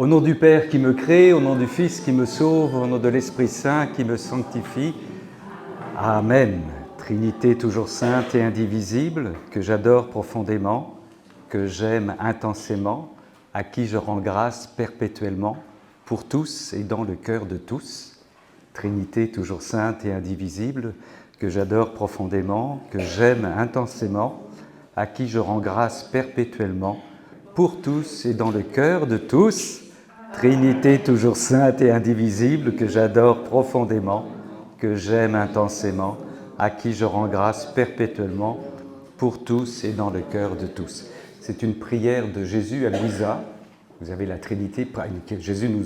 Au nom du Père qui me crée, au nom du Fils qui me sauve, au nom de l'Esprit Saint qui me sanctifie. Amen. Trinité toujours sainte et indivisible, que j'adore profondément, que j'aime intensément, à qui je rends grâce perpétuellement, pour tous et dans le cœur de tous. Trinité toujours sainte et indivisible, que j'adore profondément, que j'aime intensément, à qui je rends grâce perpétuellement, pour tous et dans le cœur de tous. Trinité toujours sainte et indivisible, que j'adore profondément, que j'aime intensément, à qui je rends grâce perpétuellement, pour tous et dans le cœur de tous. C'est une prière de Jésus à Louisa. Vous avez la Trinité, Jésus nous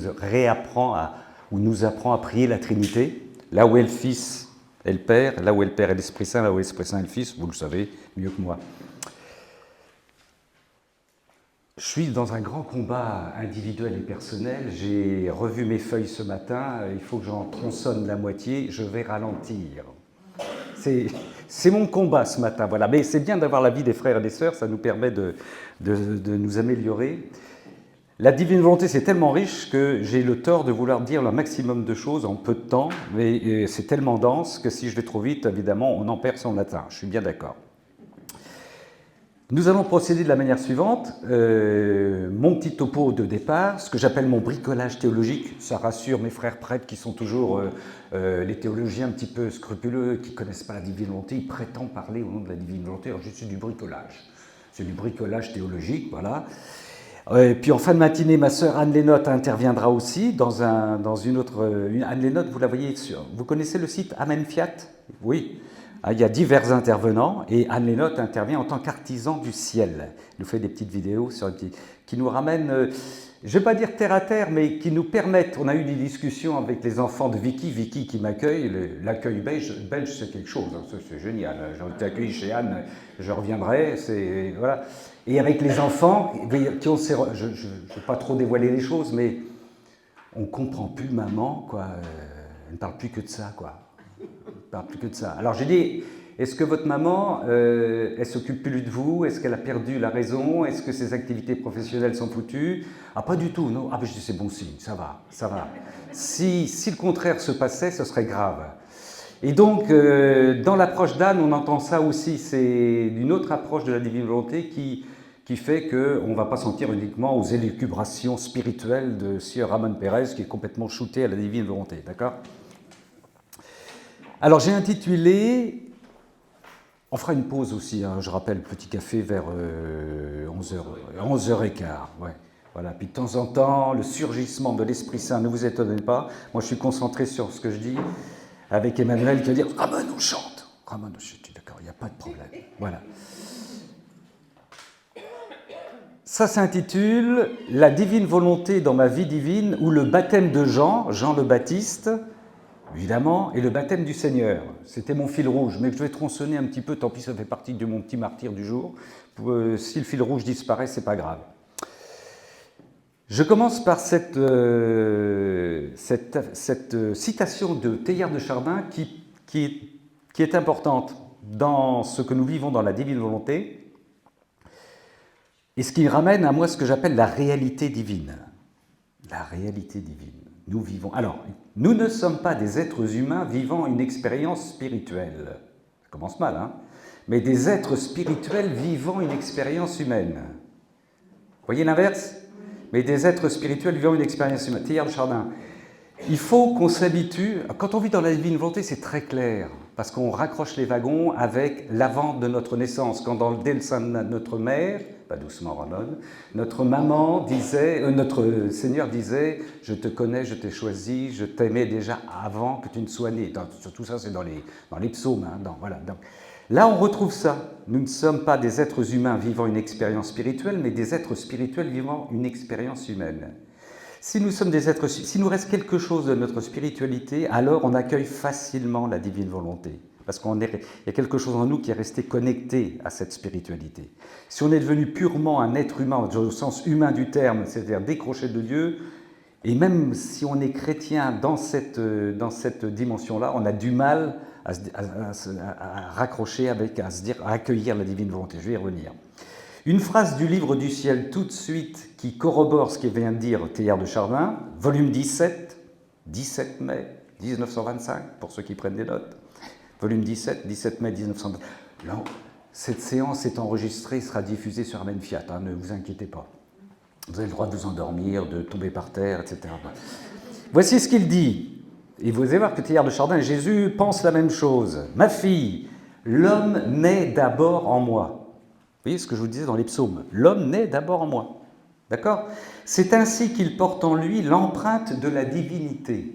nous apprend à prier la Trinité, là où est le Fils et le Père, là où est le Père et l'Esprit Saint, là où est l'Esprit Saint et le Fils, vous le savez mieux que moi. Je suis dans un grand combat individuel et personnel. J'ai revu mes feuilles ce matin. Il faut que j'en tronçonne la moitié. Je vais ralentir. C'est mon combat ce matin. Voilà. Mais c'est bien d'avoir l'avis des frères et des sœurs. Ça nous permet de nous améliorer. La divine volonté, c'est tellement riche que j'ai le tort de vouloir dire le maximum de choses en peu de temps. Mais c'est tellement dense que si je vais trop vite, évidemment, on en perd son latin. Je suis bien d'accord. Nous allons procéder de la manière suivante. Mon petit topo de départ, ce que j'appelle mon bricolage théologique, ça rassure mes frères prêtres qui sont toujours les théologiens un petit peu scrupuleux, qui ne connaissent pas la divine volonté, ils prétendent parler au nom de la divine volonté. Alors je suis du bricolage. C'est du bricolage théologique, voilà. Et puis en fin de matinée, ma sœur Anne Lénotte interviendra aussi dans une autre... Anne Lénotte, vous la voyez sur... Vous connaissez le site Amen Fiat? Oui. Il y a divers intervenants et Anne Lénotte intervient en tant qu'artisan du ciel. Elle nous fait des petites vidéos qui nous ramènent, je ne vais pas dire terre à terre, mais qui nous permettent, on a eu des discussions avec les enfants de Vicky qui m'accueille, l'accueil belge c'est quelque chose, c'est génial, j'ai été accueilli chez Anne, je reviendrai, voilà. Et avec les enfants, je ne vais pas trop dévoiler les choses, mais on ne comprend plus maman, quoi, elle ne parle plus que de ça, quoi. Parle plus que de ça. Alors j'ai dit, est-ce que votre maman, elle s'occupe plus de vous? Est-ce qu'elle a perdu la raison? Est-ce que ses activités professionnelles sont foutues? Ah, pas du tout, non. Ah, ben je dis, c'est bon signe, ça va, ça va. Si le contraire se passait, ce serait grave. Et donc, dans l'approche d'Anne, on entend ça aussi, c'est une autre approche de la divine volonté qui fait qu'on ne va pas sentir uniquement aux élucubrations spirituelles de Sieur Ramon Pérez, qui est complètement shooté à la divine volonté, d'accord? Alors j'ai intitulé, on fera une pause aussi, hein, je rappelle, petit café vers 11h15. Ouais. Voilà. Puis de temps en temps, le surgissement de l'Esprit Saint, ne vous étonnez pas, moi je suis concentré sur ce que je dis, avec Emmanuel qui va dire « Ramon, on chante !» Ramon, je suis d'accord, il n'y a pas de problème. Voilà. Ça s'intitule « La divine volonté dans ma vie divine » ou le baptême de Jean le Baptiste, évidemment, et le baptême du Seigneur. C'était mon fil rouge, mais je vais tronçonner un petit peu, tant pis ça fait partie de mon petit martyre du jour. Si le fil rouge disparaît, c'est pas grave. Je commence par cette citation de Teilhard de Chardin qui est importante dans ce que nous vivons dans la divine volonté, et ce qui ramène à moi ce que j'appelle la réalité divine. La réalité divine. Nous vivons. Alors, nous ne sommes pas des êtres humains vivant une expérience spirituelle. Ça commence mal, hein? Mais des êtres spirituels vivant une expérience humaine. Vous voyez l'inverse? Mais des êtres spirituels vivant une expérience humaine. Teilhard de Chardin. Il faut qu'on s'habitue. Quand on vit dans la divine volonté, c'est très clair, parce qu'on raccroche les wagons avec l'avant de notre naissance. Quand dès le sein de notre mère, pas doucement Ramon, notre maman disait, notre Seigneur disait, je te connais, je t'ai choisi, je t'aimais déjà avant que tu ne sois né. Tout ça, c'est dans les psaumes. Hein, voilà. Donc, là, on retrouve ça. Nous ne sommes pas des êtres humains vivant une expérience spirituelle, mais des êtres spirituels vivant une expérience humaine. Si nous sommes des êtres, s'il nous reste quelque chose de notre spiritualité, alors on accueille facilement la divine volonté. Parce qu'il y a quelque chose en nous qui est resté connecté à cette spiritualité. Si on est devenu purement un être humain, au sens humain du terme, c'est-à-dire décroché de Dieu, et même si on est chrétien dans cette dimension-là, on a du mal à raccrocher avec, à accueillir la divine volonté. Je vais y revenir. Une phrase du livre du ciel tout de suite qui corrobore ce que vient de dire Teilhard de Chardin, volume 17, 17 mai 1925, pour ceux qui prennent des notes. Volume 17, 17 mai 1925. Là, cette séance est enregistrée, sera diffusée sur Amen Fiat, hein, ne vous inquiétez pas. Vous avez le droit de vous endormir, de tomber par terre, etc. Voici ce qu'il dit. Et vous allez voir que Teilhard de Chardin et Jésus pensent la même chose. Ma fille, l'homme naît d'abord en moi. Vous voyez ce que je vous disais dans les psaumes. L'homme naît d'abord en moi. D'accord? C'est ainsi qu'il porte en lui l'empreinte de la divinité.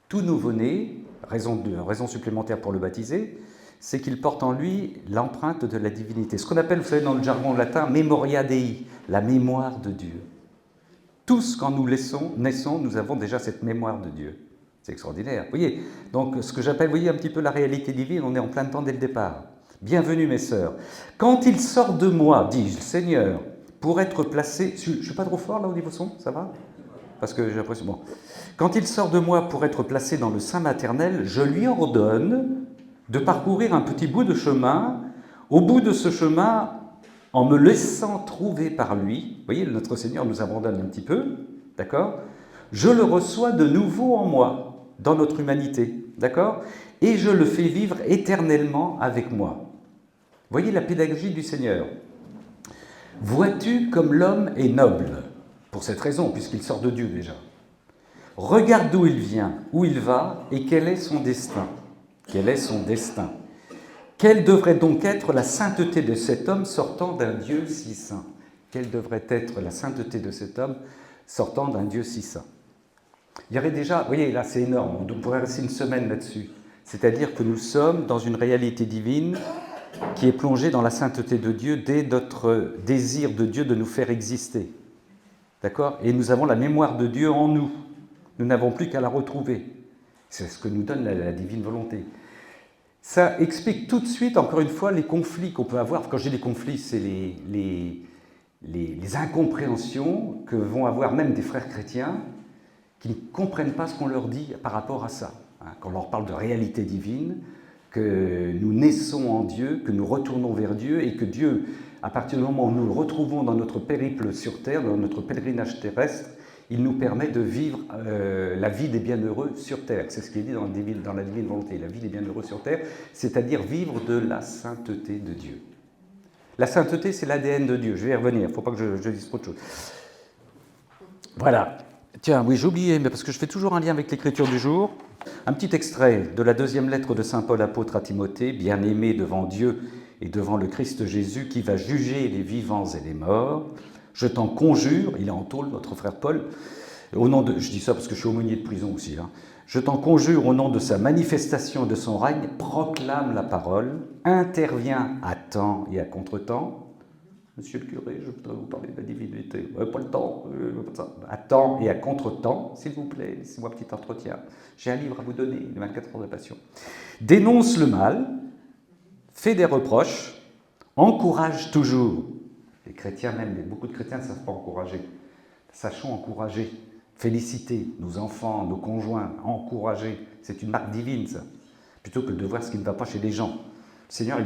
Tout nouveau-né, raison supplémentaire pour le baptiser, c'est qu'il porte en lui l'empreinte de la divinité. Ce qu'on appelle, vous savez, dans le jargon latin, memoria Dei, la mémoire de Dieu. Tous, quand nous naissons, nous avons déjà cette mémoire de Dieu. C'est extraordinaire. Vous voyez, donc ce que j'appelle, vous voyez, un petit peu la réalité divine, on est en plein temps dès le départ. Bienvenue mes sœurs. Quand il sort de moi, dit le Seigneur, pour être placé... Je ne suis pas trop fort là au niveau son, ça va? Parce que j'ai l'impression... Bon. Quand il sort de moi pour être placé dans le sein maternel, je lui ordonne de parcourir un petit bout de chemin. Au bout de ce chemin, en me laissant trouver par lui, vous voyez, notre Seigneur nous abandonne un petit peu, d'accord? Je le reçois de nouveau en moi, dans notre humanité, d'accord? Et je le fais vivre éternellement avec moi. Voyez la pédagogie du Seigneur. Vois-tu comme l'homme est noble? Pour cette raison, puisqu'il sort de Dieu déjà. Regarde d'où il vient, où il va, et quel est son destin. Quel est son destin? Quelle devrait donc être la sainteté de cet homme sortant d'un Dieu si saint? Quelle devrait être la sainteté de cet homme sortant d'un Dieu si saint? Il y aurait déjà, vous voyez, là c'est énorme, on pourrait rester une semaine là-dessus. C'est-à-dire que nous sommes dans une réalité divine qui est plongée dans la sainteté de Dieu dès notre désir de Dieu de nous faire exister. D'accord? Et nous avons la mémoire de Dieu en nous. Nous n'avons plus qu'à la retrouver. C'est ce que nous donne la divine volonté. Ça explique tout de suite, encore une fois, les conflits qu'on peut avoir. Quand je dis les conflits, c'est les incompréhensions que vont avoir même des frères chrétiens qui ne comprennent pas ce qu'on leur dit par rapport à ça. Quand on leur parle de réalité divine, que nous naissons en Dieu, que nous retournons vers Dieu et que Dieu, à partir du moment où nous le retrouvons dans notre périple sur terre, dans notre pèlerinage terrestre, il nous permet de vivre la vie des bienheureux sur terre. C'est ce qui est dit dans la divine volonté, la vie des bienheureux sur terre, c'est-à-dire vivre de la sainteté de Dieu. La sainteté, c'est l'ADN de Dieu. Je vais y revenir, il ne faut pas que je dise trop de choses. Voilà. Tiens, oui, j'ai oublié, mais parce que je fais toujours un lien avec l'écriture du jour. Un petit extrait de la deuxième lettre de saint Paul apôtre à Timothée, bien-aimé devant Dieu et devant le Christ Jésus qui va juger les vivants et les morts. Je t'en conjure, il est en tôle, notre frère Paul, au nom de, je dis ça parce que je suis aumônier de prison aussi, hein. Je t'en conjure au nom de sa manifestation et de son règne, proclame la parole, intervient à temps et à contre-temps. Monsieur le curé, je voudrais vous parler de la divinité. Pas le temps, à temps et à contre-temps, s'il vous plaît, laissez-moi un petit entretien. J'ai un livre à vous donner, les 24 heures de passion. Dénonce le mal, fait des reproches, encourage toujours. Les chrétiens même, beaucoup de chrétiens ne savent pas encourager. Sachons encourager, féliciter nos enfants, nos conjoints, encourager. C'est une marque divine, ça. Plutôt que de voir ce qui ne va pas chez les gens. Le Seigneur ne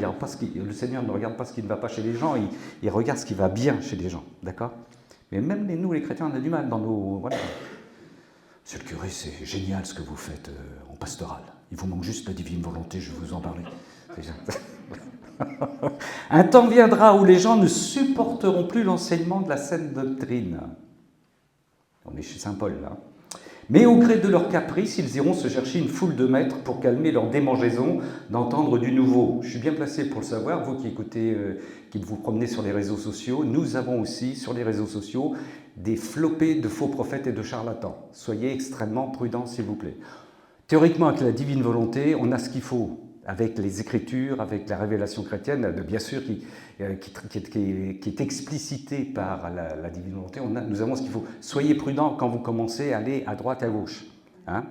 regarde pas ce qui ne va pas chez les gens, il regarde ce qui va bien chez les gens, d'accord? Mais même nous, les chrétiens, on a du mal dans nos... Voilà. Monsieur le curé, c'est génial ce que vous faites en pastoral. Il vous manque juste la divine volonté, je vais vous en parler. Un temps viendra où les gens ne supporteront plus l'enseignement de la saine doctrine. On est chez saint Paul, là. Mais au gré de leurs caprices, ils iront se chercher une foule de maîtres pour calmer leur démangeaison d'entendre du nouveau. Je suis bien placé pour le savoir, vous qui écoutez, qui vous promenez sur les réseaux sociaux, nous avons aussi sur les réseaux sociaux des flopées de faux prophètes et de charlatans. Soyez extrêmement prudents, s'il vous plaît. Théoriquement, avec la divine volonté, on a ce qu'il faut. Avec les Écritures, avec la révélation chrétienne, bien sûr, qui est explicitée par la divine volonté, nous avons ce qu'il faut. Soyez prudents quand vous commencez à aller à droite, à gauche. Hein?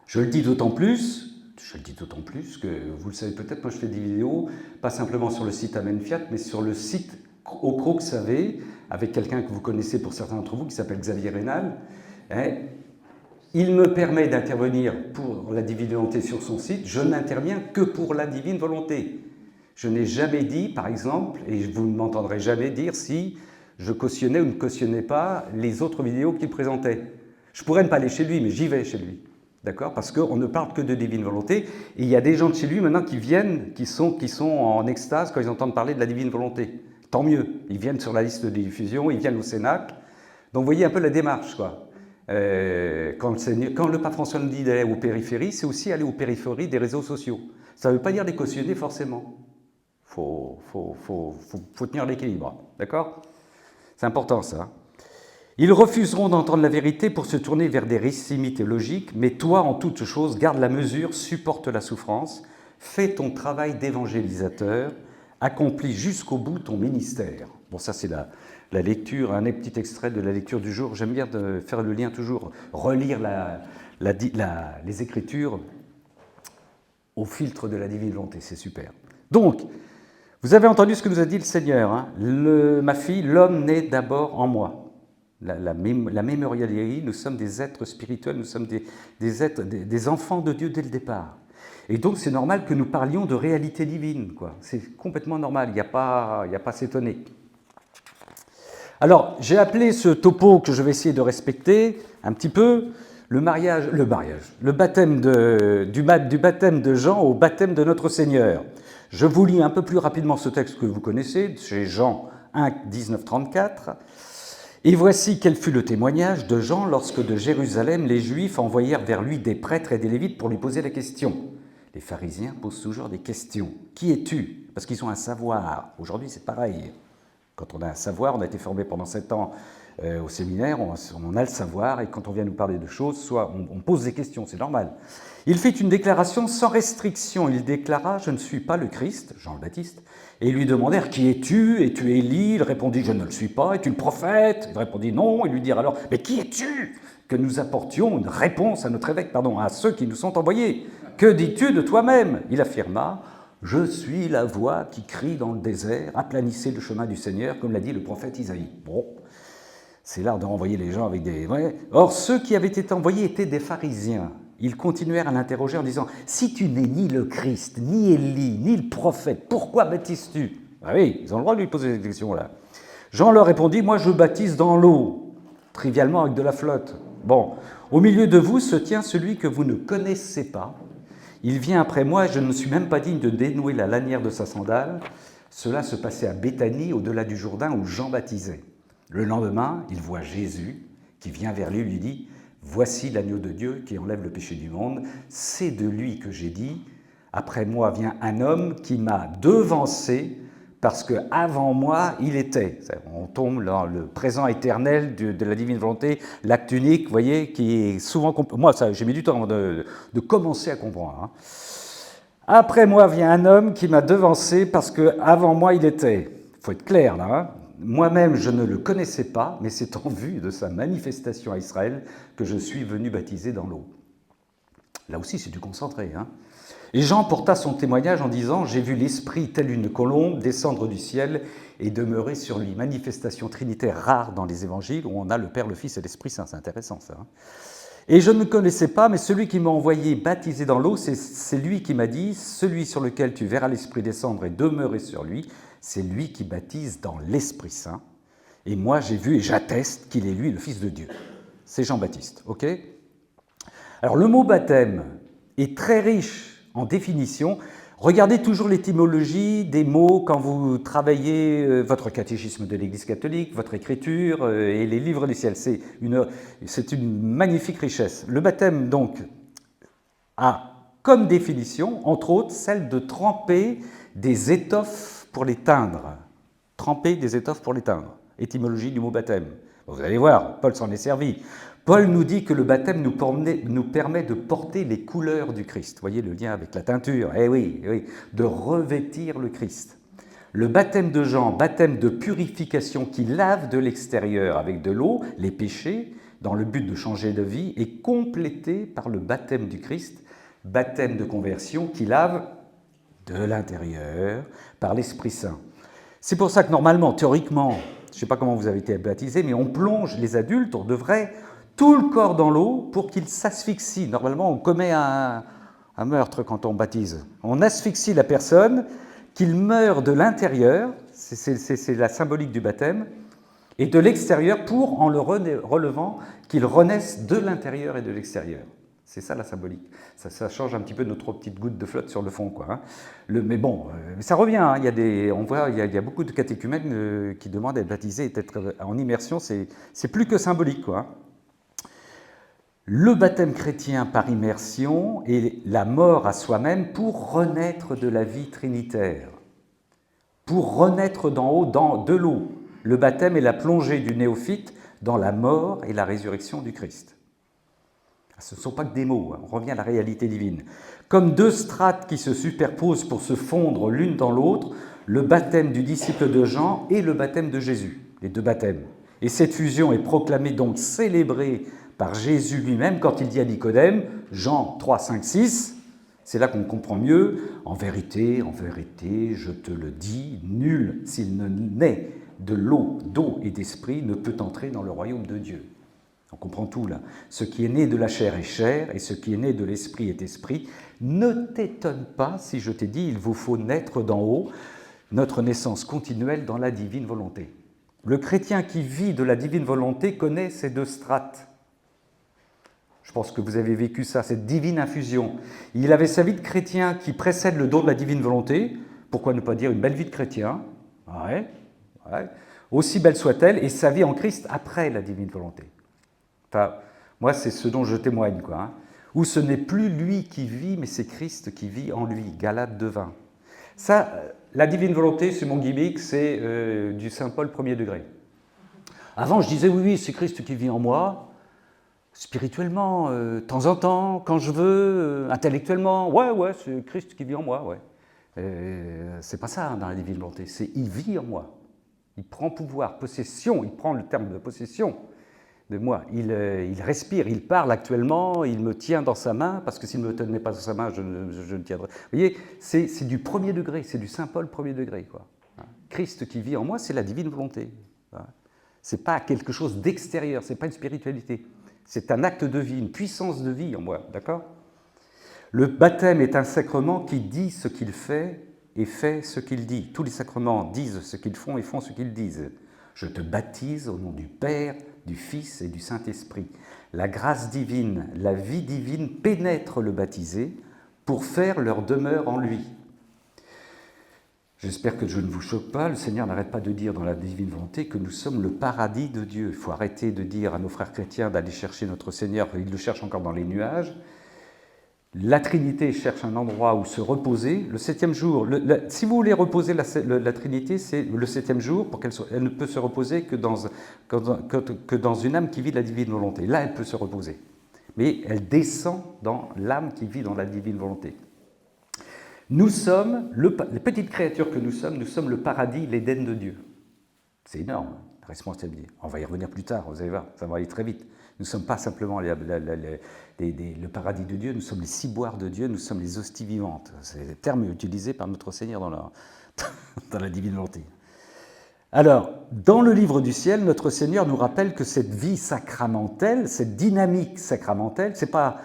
Je le dis d'autant plus que, vous le savez peut-être, moi je fais des vidéos, pas simplement sur le site Amen Fiat, mais sur le site Au Croc Savé, avec quelqu'un que vous connaissez pour certains d'entre vous, qui s'appelle Xavier Rénal. Hein? Il me permet d'intervenir pour la divine volonté sur son site. Je n'interviens que pour la divine volonté. Je n'ai jamais dit, par exemple, et vous ne m'entendrez jamais dire si je cautionnais ou ne cautionnais pas les autres vidéos qu'il présentait. Je pourrais ne pas aller chez lui, mais j'y vais chez lui. D'accord? Parce qu'on ne parle que de divine volonté. Et il y a des gens de chez lui maintenant qui viennent, qui sont en extase quand ils entendent parler de la divine volonté. Tant mieux. Ils viennent sur la liste de diffusion, ils viennent au Cénacle. Donc vous voyez un peu la démarche, quoi. Quand le pape François nous dit d'aller aux périphéries, c'est aussi aller aux périphéries des réseaux sociaux. Ça ne veut pas dire les cautionner forcément. Faut tenir l'équilibre, d'accord? C'est important ça. Ils refuseront d'entendre la vérité pour se tourner vers des récits mythologiques, mais toi, en toute chose, garde la mesure, supporte la souffrance, fais ton travail d'évangélisateur, accomplis jusqu'au bout ton ministère. Bon, ça c'est la lecture, un petit extrait de la lecture du jour. J'aime bien de faire le lien toujours, relire les Écritures au filtre de la divine volonté, c'est super. Donc, vous avez entendu ce que nous a dit le Seigneur, hein. Ma fille, l'homme naît d'abord en moi. La mémorialité, nous sommes des êtres spirituels, nous sommes des enfants de Dieu dès le départ. Et donc c'est normal que nous parlions de réalité divine, quoi. C'est complètement normal, il n'y a pas à s'étonner. Alors, j'ai appelé ce topo que je vais essayer de respecter un petit peu le baptême du baptême de Jean au baptême de notre Seigneur. Je vous lis un peu plus rapidement ce texte que vous connaissez, chez Jean 1, 19, 34. Et voici quel fut le témoignage de Jean lorsque de Jérusalem les Juifs envoyèrent vers lui des prêtres et des Lévites pour lui poser la question. Les pharisiens posent toujours des questions. Qui es-tu? Parce qu'ils ont un savoir. Aujourd'hui, c'est pareil. Quand on a un savoir, on a été formé pendant 7 ans au séminaire, on a le savoir, et quand on vient nous parler de choses, soit on pose des questions, c'est normal. Il fit une déclaration sans restriction. Il déclara « Je ne suis pas le Christ », Jean le Baptiste, et ils lui demandèrent « Qui es-tu » Et tu Élie. Il répondit « Je ne le suis pas ». Es-tu le prophète? Il répondit « Non ». Ils lui dirent alors « Mais qui es-tu » Que nous apportions une réponse à notre évêque, à ceux qui nous sont envoyés. « Que dis-tu de toi-même » Il affirma « Je suis la voix qui crie dans le désert, aplanissez le chemin du Seigneur, comme l'a dit le prophète Isaïe. » Bon, c'est l'art de renvoyer les gens avec des... Ouais. Or, ceux qui avaient été envoyés étaient des pharisiens. Ils continuèrent à l'interroger en disant « Si tu n'es ni le Christ, ni Élie, ni le prophète, pourquoi baptises-tu » Ah oui, ils ont le droit de lui poser cette question-là. Jean leur répondit « Moi, je baptise dans l'eau, trivialement avec de la flotte. Bon, au milieu de vous se tient celui que vous ne connaissez pas. Il vient après moi et je ne suis même pas digne de dénouer la lanière de sa sandale. » Cela se passait à Béthanie, au-delà du Jourdain, où Jean baptisait. Le lendemain, il voit Jésus qui vient vers lui et lui dit « Voici l'agneau de Dieu qui enlève le péché du monde. C'est de lui que j'ai dit « Après moi vient un homme qui m'a devancé parce qu'avant moi, il était. » On tombe dans le présent éternel de la divine volonté, l'acte unique, vous voyez, qui est souvent... Moi, j'ai mis du temps avant de commencer à comprendre. Hein. Après moi vient un homme qui m'a devancé parce qu'avant moi, il était. Il faut être clair, là. Hein. Moi-même, je ne le connaissais pas, mais c'est en vue de sa manifestation à Israël que je suis venu baptiser dans l'eau. Là aussi, c'est du concentré. Hein. Et Jean porta son témoignage en disant « J'ai vu l'Esprit tel une colombe descendre du ciel et demeurer sur lui ». Manifestation trinitaire rare dans les évangiles où on a le Père, le Fils et l'Esprit Saint. C'est intéressant ça. Hein. Et je ne connaissais pas, mais celui qui m'a envoyé baptiser dans l'eau, c'est lui qui m'a dit « Celui sur lequel tu verras l'Esprit descendre et demeurer sur lui, c'est lui qui baptise dans l'Esprit Saint. Et moi, j'ai vu et j'atteste qu'il est lui le Fils de Dieu. » C'est Jean-Baptiste, ok? Alors, le mot baptême est très riche en définition. Regardez toujours l'étymologie des mots quand vous travaillez votre catéchisme de l'Église catholique, votre écriture et les livres du ciel. C'est une magnifique richesse. Le baptême, donc, a comme définition, entre autres, celle de tremper des étoffes pour les teindre. Tremper des étoffes pour les teindre. Étymologie du mot baptême. Vous allez voir, Paul s'en est servi. Paul nous dit que le baptême nous permet de porter les couleurs du Christ. Vous voyez le lien avec la teinture, eh oui, de revêtir le Christ. Le baptême de Jean, baptême de purification qui lave de l'extérieur avec de l'eau les péchés, dans le but de changer de vie, est complété par le baptême du Christ, baptême de conversion qui lave de l'intérieur par l'Esprit Saint. C'est pour ça que normalement, théoriquement, je ne sais pas comment vous avez été baptisés, mais on plonge les adultes, on devrait tout le corps dans l'eau pour qu'il s'asphyxie. Normalement, on commet un meurtre quand on baptise. On asphyxie la personne qu'il meure de l'intérieur, c'est la symbolique du baptême, et de l'extérieur pour, en le relevant, qu'il renaisse de l'intérieur et de l'extérieur. C'est ça la symbolique. Ça change un petit peu notre petite goutte de flotte sur le fond, quoi. Hein. Mais bon, ça revient. Hein. On voit, il y a beaucoup de catéchumènes qui demandent à être baptisés et d'être en immersion. C'est plus que symbolique, quoi. Hein. Le baptême chrétien par immersion est la mort à soi-même pour renaître de la vie trinitaire, pour renaître d'en haut, de l'eau. Le baptême est la plongée du néophyte dans la mort et la résurrection du Christ. Ce ne sont pas que des mots, hein. On revient à la réalité divine. Comme deux strates qui se superposent pour se fondre l'une dans l'autre, le baptême du disciple de Jean et le baptême de Jésus, les deux baptêmes. Et cette fusion est proclamée donc célébrée par Jésus lui-même quand il dit à Nicodème, Jean 3, 5, 6, c'est là qu'on comprend mieux, en vérité, je te le dis, nul s'il ne naît de l'eau, d'eau et d'esprit ne peut entrer dans le royaume de Dieu. On comprend tout là. Ce qui est né de la chair est chair, et ce qui est né de l'esprit est esprit. Ne t'étonne pas si je t'ai dit, il vous faut naître d'en haut, notre naissance continuelle dans la divine volonté. Le chrétien qui vit de la divine volonté connaît ces deux strates. Je pense que vous avez vécu ça, cette divine infusion. Il avait sa vie de chrétien qui précède le don de la divine volonté. Pourquoi ne pas dire une belle vie de chrétien ? Ouais. Aussi belle soit-elle, et sa vie en Christ après la divine volonté. Enfin, moi, c'est ce dont je témoigne, quoi. Hein. Où ce n'est plus lui qui vit, mais c'est Christ qui vit en lui. Galates 2,20. Ça, la divine volonté, c'est mon gimmick, c'est du Saint Paul premier degré. Avant, je disais, oui, c'est Christ qui vit en moi, spirituellement, de temps en temps, quand je veux, intellectuellement, ouais, c'est Christ qui vit en moi, ouais. C'est pas ça, hein, dans la divine volonté, c'est il vit en moi. Il prend pouvoir, possession, il prend le terme de possession de moi. Il respire, il parle actuellement, il me tient dans sa main, parce que s'il ne me tenait pas dans sa main, je ne tiendrais. Vous voyez, c'est du premier degré, c'est du Saint Paul premier degré, quoi. Christ qui vit en moi, c'est la divine volonté. Ce n'est pas quelque chose d'extérieur, ce n'est pas une spiritualité. C'est un acte de vie, une puissance de vie en moi, d'accord ? Le baptême est un sacrement qui dit ce qu'il fait et fait ce qu'il dit. Tous les sacrements disent ce qu'ils font et font ce qu'ils disent. Je te baptise au nom du Père, du Fils et du Saint-Esprit. La grâce divine, la vie divine pénètre le baptisé pour faire leur demeure en lui. J'espère que je ne vous choque pas, le Seigneur n'arrête pas de dire dans la divine volonté que nous sommes le paradis de Dieu. Il faut arrêter de dire à nos frères chrétiens d'aller chercher notre Seigneur, ils le cherchent encore dans les nuages. La Trinité cherche un endroit où se reposer. Le septième jour, si vous voulez reposer la Trinité, c'est le septième jour, pour elle ne peut se reposer que dans une âme qui vit de la divine volonté. Là, elle peut se reposer. Mais elle descend dans l'âme qui vit dans la divine volonté. Nous sommes, les petites créatures que nous sommes le paradis, l'Éden de Dieu. C'est énorme, la responsabilité. On va y revenir plus tard, vous allez voir, ça va aller très vite. Nous ne sommes pas simplement le paradis de Dieu, nous sommes les ciboires de Dieu, nous sommes les hosties vivantes. C'est le terme utilisé par notre Seigneur dans la divine volonté. Alors, dans le livre du ciel, notre Seigneur nous rappelle que cette vie sacramentelle, cette dynamique sacramentelle, c'est pas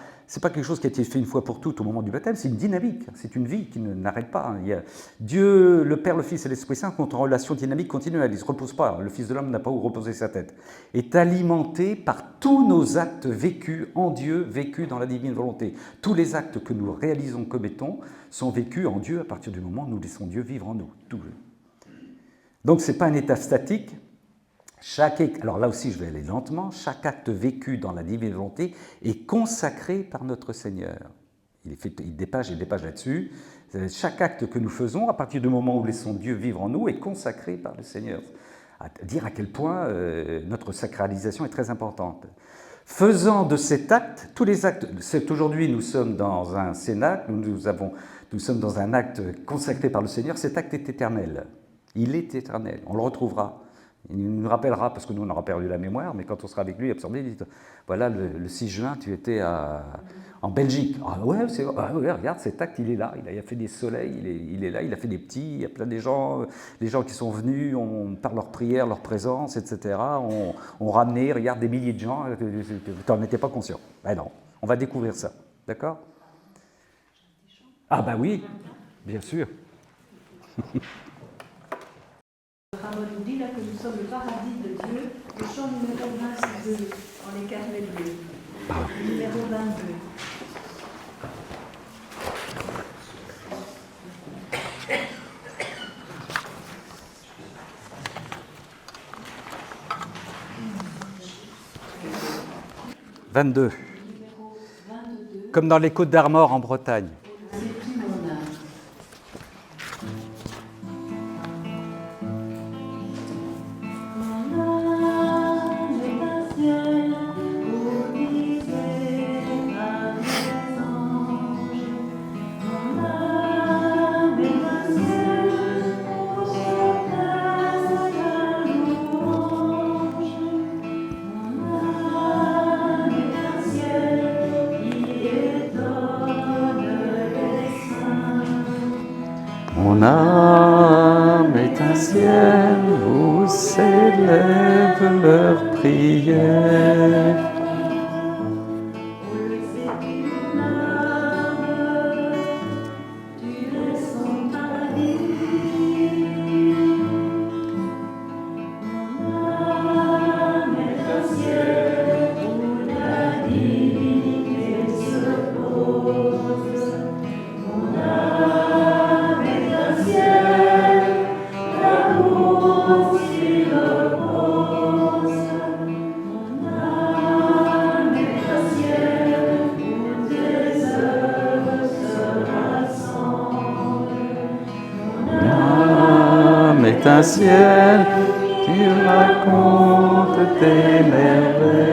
quelque chose qui a été fait une fois pour toutes au moment du baptême, c'est une dynamique, c'est une vie qui n'arrête pas. Il y a Dieu, le Père, le Fils et l'Esprit Saint sont en relation dynamique continuelle, ils ne se reposent pas, le Fils de l'homme n'a pas où reposer sa tête. Est alimenté par tous nos actes vécus en Dieu, vécus dans la divine volonté. Tous les actes que nous réalisons, commettons, sont vécus en Dieu à partir du moment où nous laissons Dieu vivre en nous. Tout. Donc ce n'est pas un état statique. Alors là aussi, je vais aller lentement. Chaque acte vécu dans la divine volonté est consacré par notre Seigneur. Il dépage là-dessus. Chaque acte que nous faisons, à partir du moment où nous laissons Dieu vivre en nous, est consacré par le Seigneur. À dire à quel point notre sacralisation est très importante. Faisant de cet acte, tous les actes, aujourd'hui nous sommes dans un cénacle, nous sommes dans un acte consacré par le Seigneur, cet acte est éternel. Il est éternel, on le retrouvera. Il nous rappellera, parce que nous on aura perdu la mémoire, mais quand on sera avec lui absorbé, il dit voilà, le 6 juin, tu étais en Belgique. Ah ouais, regarde, cet acte, il est là. Il a fait des soleils, il est là, il a fait des petits. Il y a plein de gens, les gens qui sont venus, par leur prière, leur présence, etc., ont ramené, regarde, des milliers de gens. Tu n'en étais pas conscient. Ben non, on va découvrir ça. D'accord ? Ah ben oui, bien sûr. Ramon nous dit là que nous sommes le paradis de Dieu, le chant numéro 22, en les carnets bleus. Numéro 22. « 22. Comme dans les Côtes d'Armor en Bretagne. Mon âme est un ciel où s'élèvent leurs prières. C'est un ciel qui raconte tes merveilles.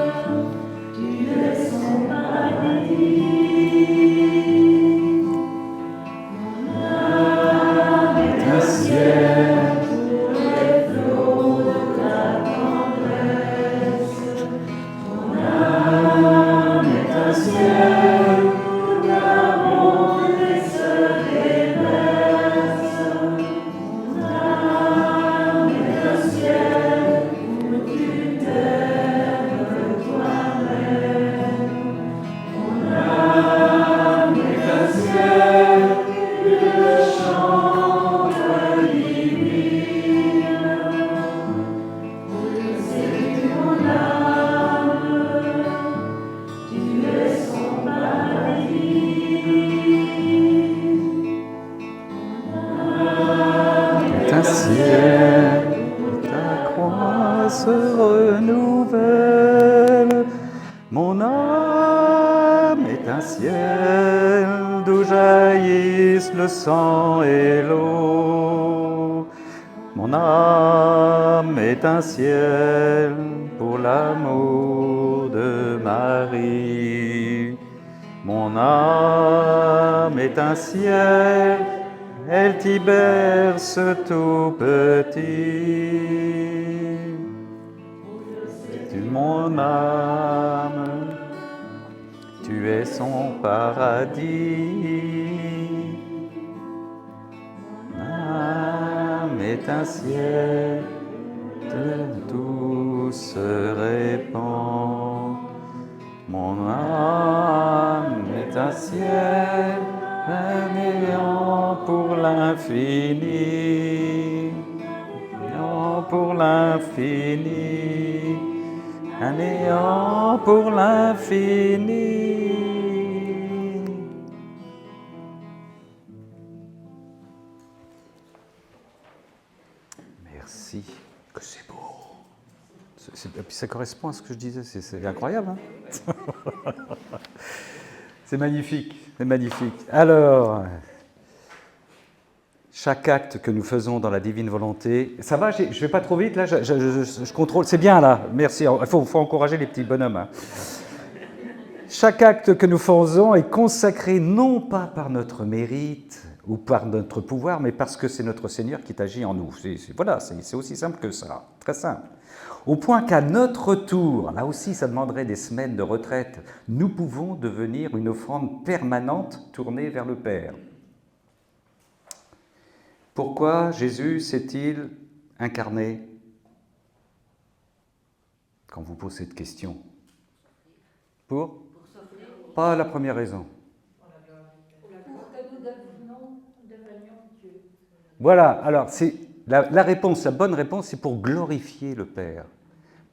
Mon âme, tu es son paradis. Mon âme est un ciel pour les flots de ta tendresse. Mon âme est un ciel. Mon âme est un ciel d'où jaillissent le sang et l'eau. Mon âme est un ciel pour l'amour de Marie. Mon âme est un ciel, elle t'y berce tout petit. Mon âme, tu es son paradis. Mon âme est un ciel d'où se répand. Mon âme est un ciel, un néant pour l'infini. Néant pour l'infini. Un néant pour l'infini. Merci, que c'est beau. Et puis ça correspond à ce que je disais, c'est incroyable. Hein. C'est magnifique, c'est magnifique. Alors, chaque acte que nous faisons dans la divine volonté, ça va, je ne vais pas trop vite, là, je contrôle, c'est bien là, merci, il faut encourager les petits bonhommes. Hein. Chaque acte que nous faisons est consacré non pas par notre mérite ou par notre pouvoir, mais parce que c'est notre Seigneur qui agit en nous. Voilà, c'est aussi simple que ça, très simple. Au point qu'à notre tour, là aussi ça demanderait des semaines de retraite, nous pouvons devenir une offrande permanente tournée vers le Père. Pourquoi Jésus s'est-il incarné? Quand vous posez cette question. Pour pas la première raison. Pour que nous devenions Dieu. Voilà, alors c'est la réponse, la bonne réponse, c'est pour glorifier le Père.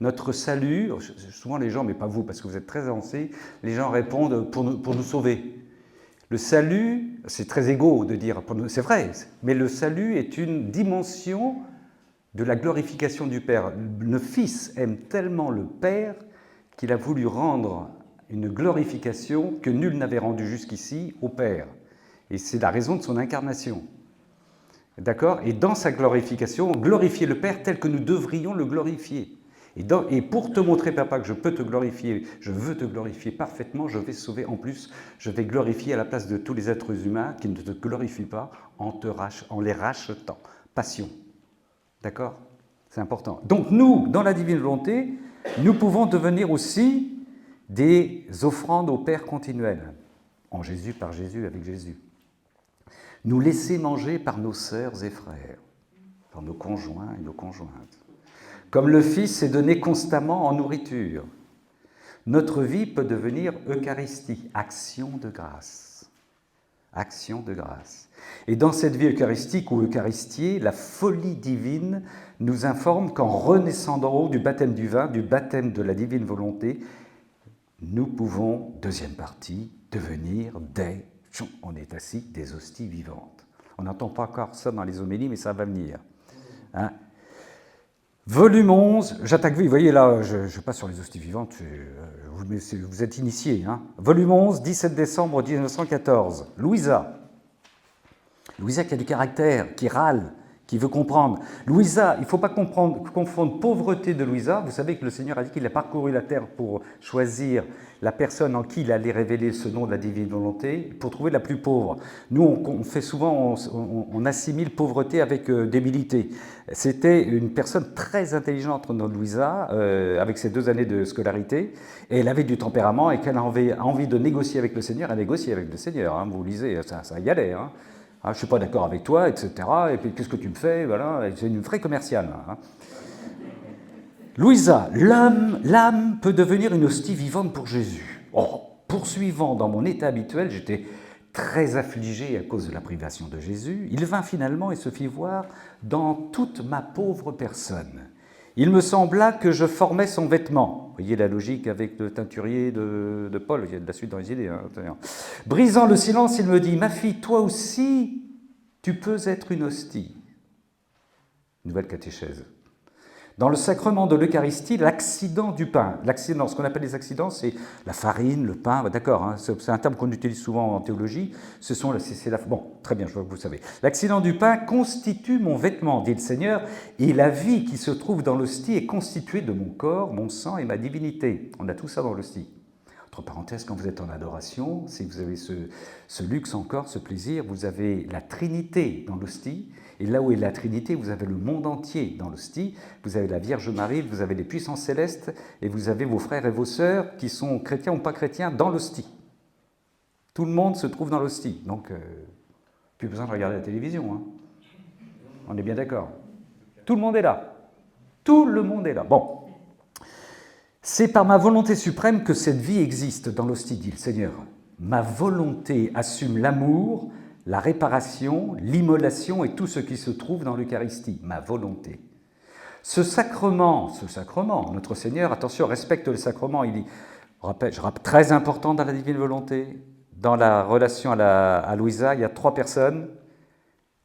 Notre salut, souvent les gens, mais pas vous parce que vous êtes très avancés, les gens répondent pour nous sauver. Le salut, c'est très égaux de dire, c'est vrai, mais le salut est une dimension de la glorification du Père. Le Fils aime tellement le Père qu'il a voulu rendre une glorification que nul n'avait rendue jusqu'ici au Père. Et c'est la raison de son incarnation. D'accord? Et dans sa glorification, glorifier le Père tel que nous devrions le glorifier. Et pour te montrer, papa, que je peux te glorifier, je veux te glorifier parfaitement, je vais sauver en plus, je vais glorifier à la place de tous les êtres humains qui ne te glorifient pas en les rachetant. Passion. D'accord? C'est important. Donc nous, dans la divine volonté, nous pouvons devenir aussi des offrandes au Père continuelles, en Jésus, par Jésus, avec Jésus. Nous laisser manger par nos sœurs et frères, par nos conjoints et nos conjointes. Comme le Fils est donné constamment en nourriture, notre vie peut devenir Eucharistie, action de grâce. Action de grâce. Et dans cette vie eucharistique ou eucharistiée, la folie divine nous informe qu'en renaissant d'en haut du baptême du vin, du baptême de la divine volonté, nous pouvons, deuxième partie, devenir on est assis, des hosties vivantes. On n'entend pas encore ça dans les homélies, mais ça va venir. Hein? Volume 11, j'attaque, vous voyez là, je passe sur les hosties vivantes, vous êtes initiés. Hein. Volume 11, 17 décembre 1914, Louisa qui a du caractère, qui râle, qui veut comprendre. Louisa, il ne faut pas confondre pauvreté de Louisa. Vous savez que le Seigneur a dit qu'il a parcouru la terre pour choisir la personne en qui il allait révéler ce nom de la divine volonté, pour trouver la plus pauvre. Nous, on fait souvent, on assimile pauvreté avec débilité. C'était une personne très intelligente, notre Louisa, avec ses 2 années de scolarité, et elle avait du tempérament, et qu'elle avait envie de négocier avec le Seigneur, elle négociait avec le Seigneur. Hein, vous lisez, ça y allait. Hein. Ah, je ne suis pas d'accord avec toi, etc. Et puis, qu'est-ce que tu me fais? Voilà, c'est une vraie commerciale. Hein. Louisa, l'âme peut devenir une hostie vivante pour Jésus. Oh, poursuivant dans mon état habituel, j'étais très affligé à cause de la privation de Jésus. Il vint finalement et se fit voir dans toute ma pauvre personne. Il me sembla que je formais son vêtement. Vous voyez la logique avec le teinturier de Paul, il y a de la suite dans les idées. Hein. Brisant le silence, il me dit « Ma fille, toi aussi, tu peux être une hostie. » Nouvelle catéchèse. Dans le sacrement de l'Eucharistie, l'accident du pain. L'accident, ce qu'on appelle les accidents, c'est la farine, le pain, d'accord, hein, c'est un terme qu'on utilise souvent en théologie. Bon, très bien, je vois que vous savez. L'accident du pain constitue mon vêtement, dit le Seigneur, et la vie qui se trouve dans l'hostie est constituée de mon corps, mon sang et ma divinité. On a tout ça dans l'hostie. Entre parenthèses, quand vous êtes en adoration, si vous avez ce luxe encore, ce plaisir, vous avez la Trinité dans l'hostie. Et là où est la Trinité, vous avez le monde entier dans l'hostie, vous avez la Vierge Marie, vous avez les puissances célestes, et vous avez vos frères et vos sœurs qui sont chrétiens ou pas chrétiens dans l'hostie. Tout le monde se trouve dans l'hostie, donc plus besoin de regarder la télévision. Hein. On est bien d'accord. Tout le monde est là. Tout le monde est là. Bon. C'est par ma volonté suprême que cette vie existe dans l'hostie, dit le Seigneur. Ma volonté assume l'amour, la réparation, l'immolation et tout ce qui se trouve dans l'Eucharistie, ma volonté. Ce sacrement, notre Seigneur, attention, respecte le sacrement, il dit, très important dans la divine volonté, dans la relation à Louisa, il y a 3 personnes,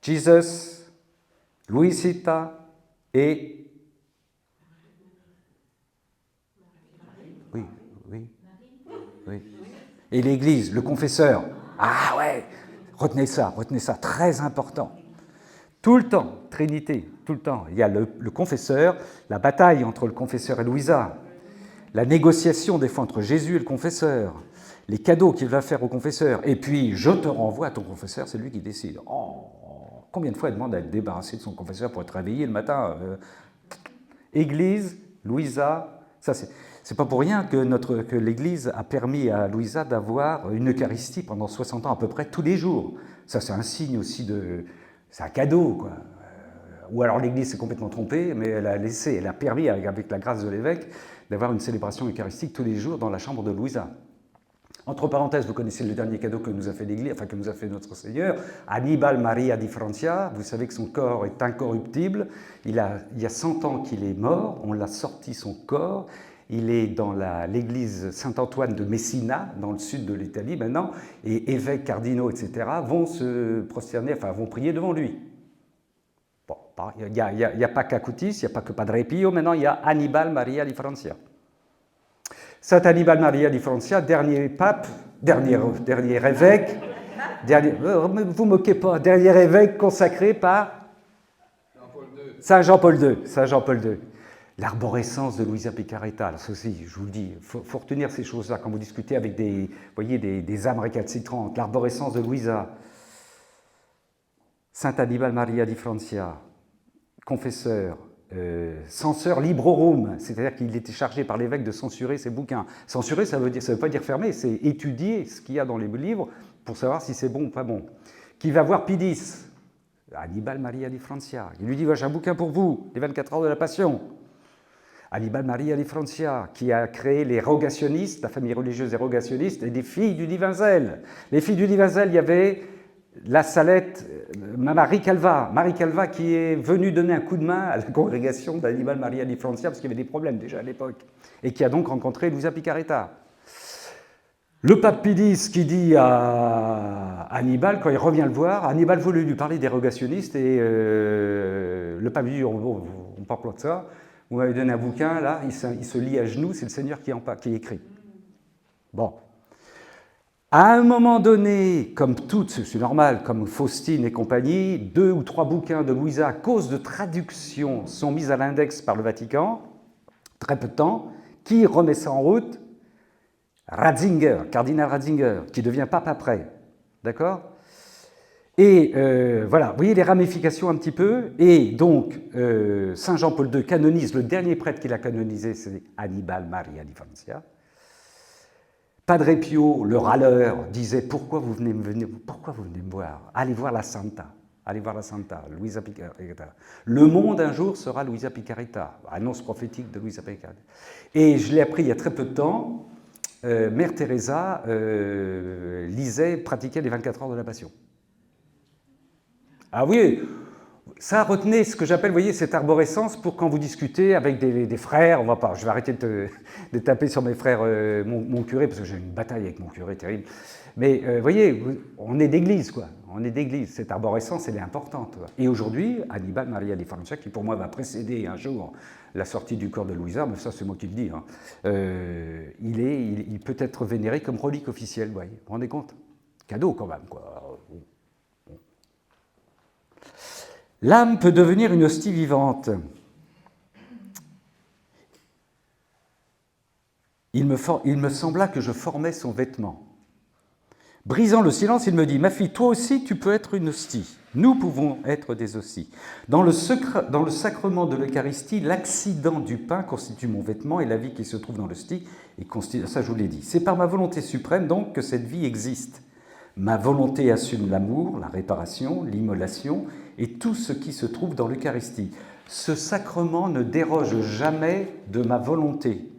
Jesus, Louisita et... Oui. Et l'Église, le confesseur. Ah ouais, retenez ça, très important. Tout le temps, Trinité, tout le temps. Il y a le confesseur, la bataille entre le confesseur et Louisa, la négociation des fois entre Jésus et le confesseur, les cadeaux qu'il va faire au confesseur, et puis je te renvoie à ton confesseur, c'est lui qui décide. Oh, combien de fois elle demande à être débarrassée de son confesseur pour être réveillée le matin Église, Louisa, ça c'est pas pour rien que l'Église a permis à Louisa d'avoir une Eucharistie pendant 60 ans à peu près tous les jours. Ça c'est un signe aussi c'est un cadeau, quoi. Ou alors l'Église s'est complètement trompée, mais elle a permis, avec la grâce de l'évêque, d'avoir une célébration eucharistique tous les jours dans la chambre de Louisa. Entre parenthèses, vous connaissez le dernier cadeau que nous a fait l'Église, enfin que nous a fait notre Seigneur, Annibal Maria di Francia. Vous savez que son corps est incorruptible. Il y a 100 ans qu'il est mort, on l'a sorti son corps. Il est dans l'église Saint-Antoine de Messina, dans le sud de l'Italie maintenant, et évêques, cardinaux, etc. vont se prosterner, enfin vont prier devant lui. Bon, il n'y a pas qu'Acutis, il n'y a pas que Padre Pio, maintenant il y a Annibal Maria di Francia. Saint Annibal Maria di Francia, dernier pape, dernier évêque, vous moquez pas, dernier évêque consacré par Saint Jean-Paul II. Saint Jean-Paul II. L'arborescence de Luisa Picaretta, alors ceci, je vous le dis, il faut retenir ces choses-là quand vous discutez avec des âmes récalcitrantes. L'arborescence de Luisa, Saint Annibal Maria di Francia, confesseur, censeur librorum, c'est-à-dire qu'il était chargé par l'évêque de censurer ses bouquins. Censurer, ça veut pas dire fermer, c'est étudier ce qu'il y a dans les livres pour savoir si c'est bon ou pas bon. Qui va voir Pidis, Annibal Maria di Francia, il lui dit, j'ai un bouquin pour vous, les 24 heures de la Passion. Annibal Maria di Francia, qui a créé les rogationnistes, la famille religieuse des rogationnistes, et des filles du divin zèle. Les filles du divin zèle, il y avait la Salette, Marie Calva qui est venue donner un coup de main à la congrégation d'Annibal Maria di Francia, parce qu'il y avait des problèmes déjà à l'époque, et qui a donc rencontré Luisa Picaretta. Le pape Pidis qui dit à Annibal, quand il revient le voir, Annibal voulait lui parler des rogationnistes, et le pape lui dit, on parle de ça. Vous m'avez donné un bouquin, là, il se lie à genoux, c'est le Seigneur qui écrit. Bon. À un moment donné, comme toutes, c'est normal, comme Faustine et compagnie, 2 ou 3 bouquins de Luisa, à cause de traduction, sont mis à l'index par le Vatican, très peu de temps. Qui remet ça en route? Ratzinger, cardinal Ratzinger, qui devient pape après. D'accord? Et voilà, vous voyez les ramifications un petit peu. Et donc, Saint Jean-Paul II canonise, le dernier prêtre qu'il a canonisé, c'est Annibal Maria di Francia. Padre Pio, le râleur, disait, pourquoi vous venez me voir? Allez voir la Santa, Luisa Picaretta. Le monde un jour sera Luisa Picaretta, annonce prophétique de Luisa Picaretta. Et je l'ai appris il y a très peu de temps, Mère Teresa pratiquait les 24 heures de la Passion. Ah oui, ça retenez ce que j'appelle, vous voyez, cette arborescence pour quand vous discutez avec des frères, je vais arrêter de taper sur mes frères, mon curé, parce que j'ai une bataille avec mon curé terrible. Mais vous voyez, on est d'église, quoi. On est d'église. Cette arborescence, elle est importante. Quoi. Et aujourd'hui, Annibal Maria di Francia, qui pour moi va précéder un jour la sortie du corps de Luisa, mais ça c'est moi qui le dis, hein, il peut être vénéré comme relique officielle, vous voyez. Vous vous rendez compte? Cadeau quand même, quoi. L'âme peut devenir une hostie vivante. Il me sembla que je formais son vêtement. Brisant le silence, il me dit, « Ma fille, toi aussi, tu peux être une hostie. Nous pouvons être des hosties. Dans le sacrement de l'Eucharistie, l'accident du pain constitue mon vêtement et la vie qui se trouve dans l'hostie est constituée... » Ça, je vous l'ai dit. C'est par ma volonté suprême, donc, que cette vie existe. Ma volonté assume l'amour, la réparation, l'immolation et tout ce qui se trouve dans l'Eucharistie. Ce sacrement ne déroge jamais de ma volonté.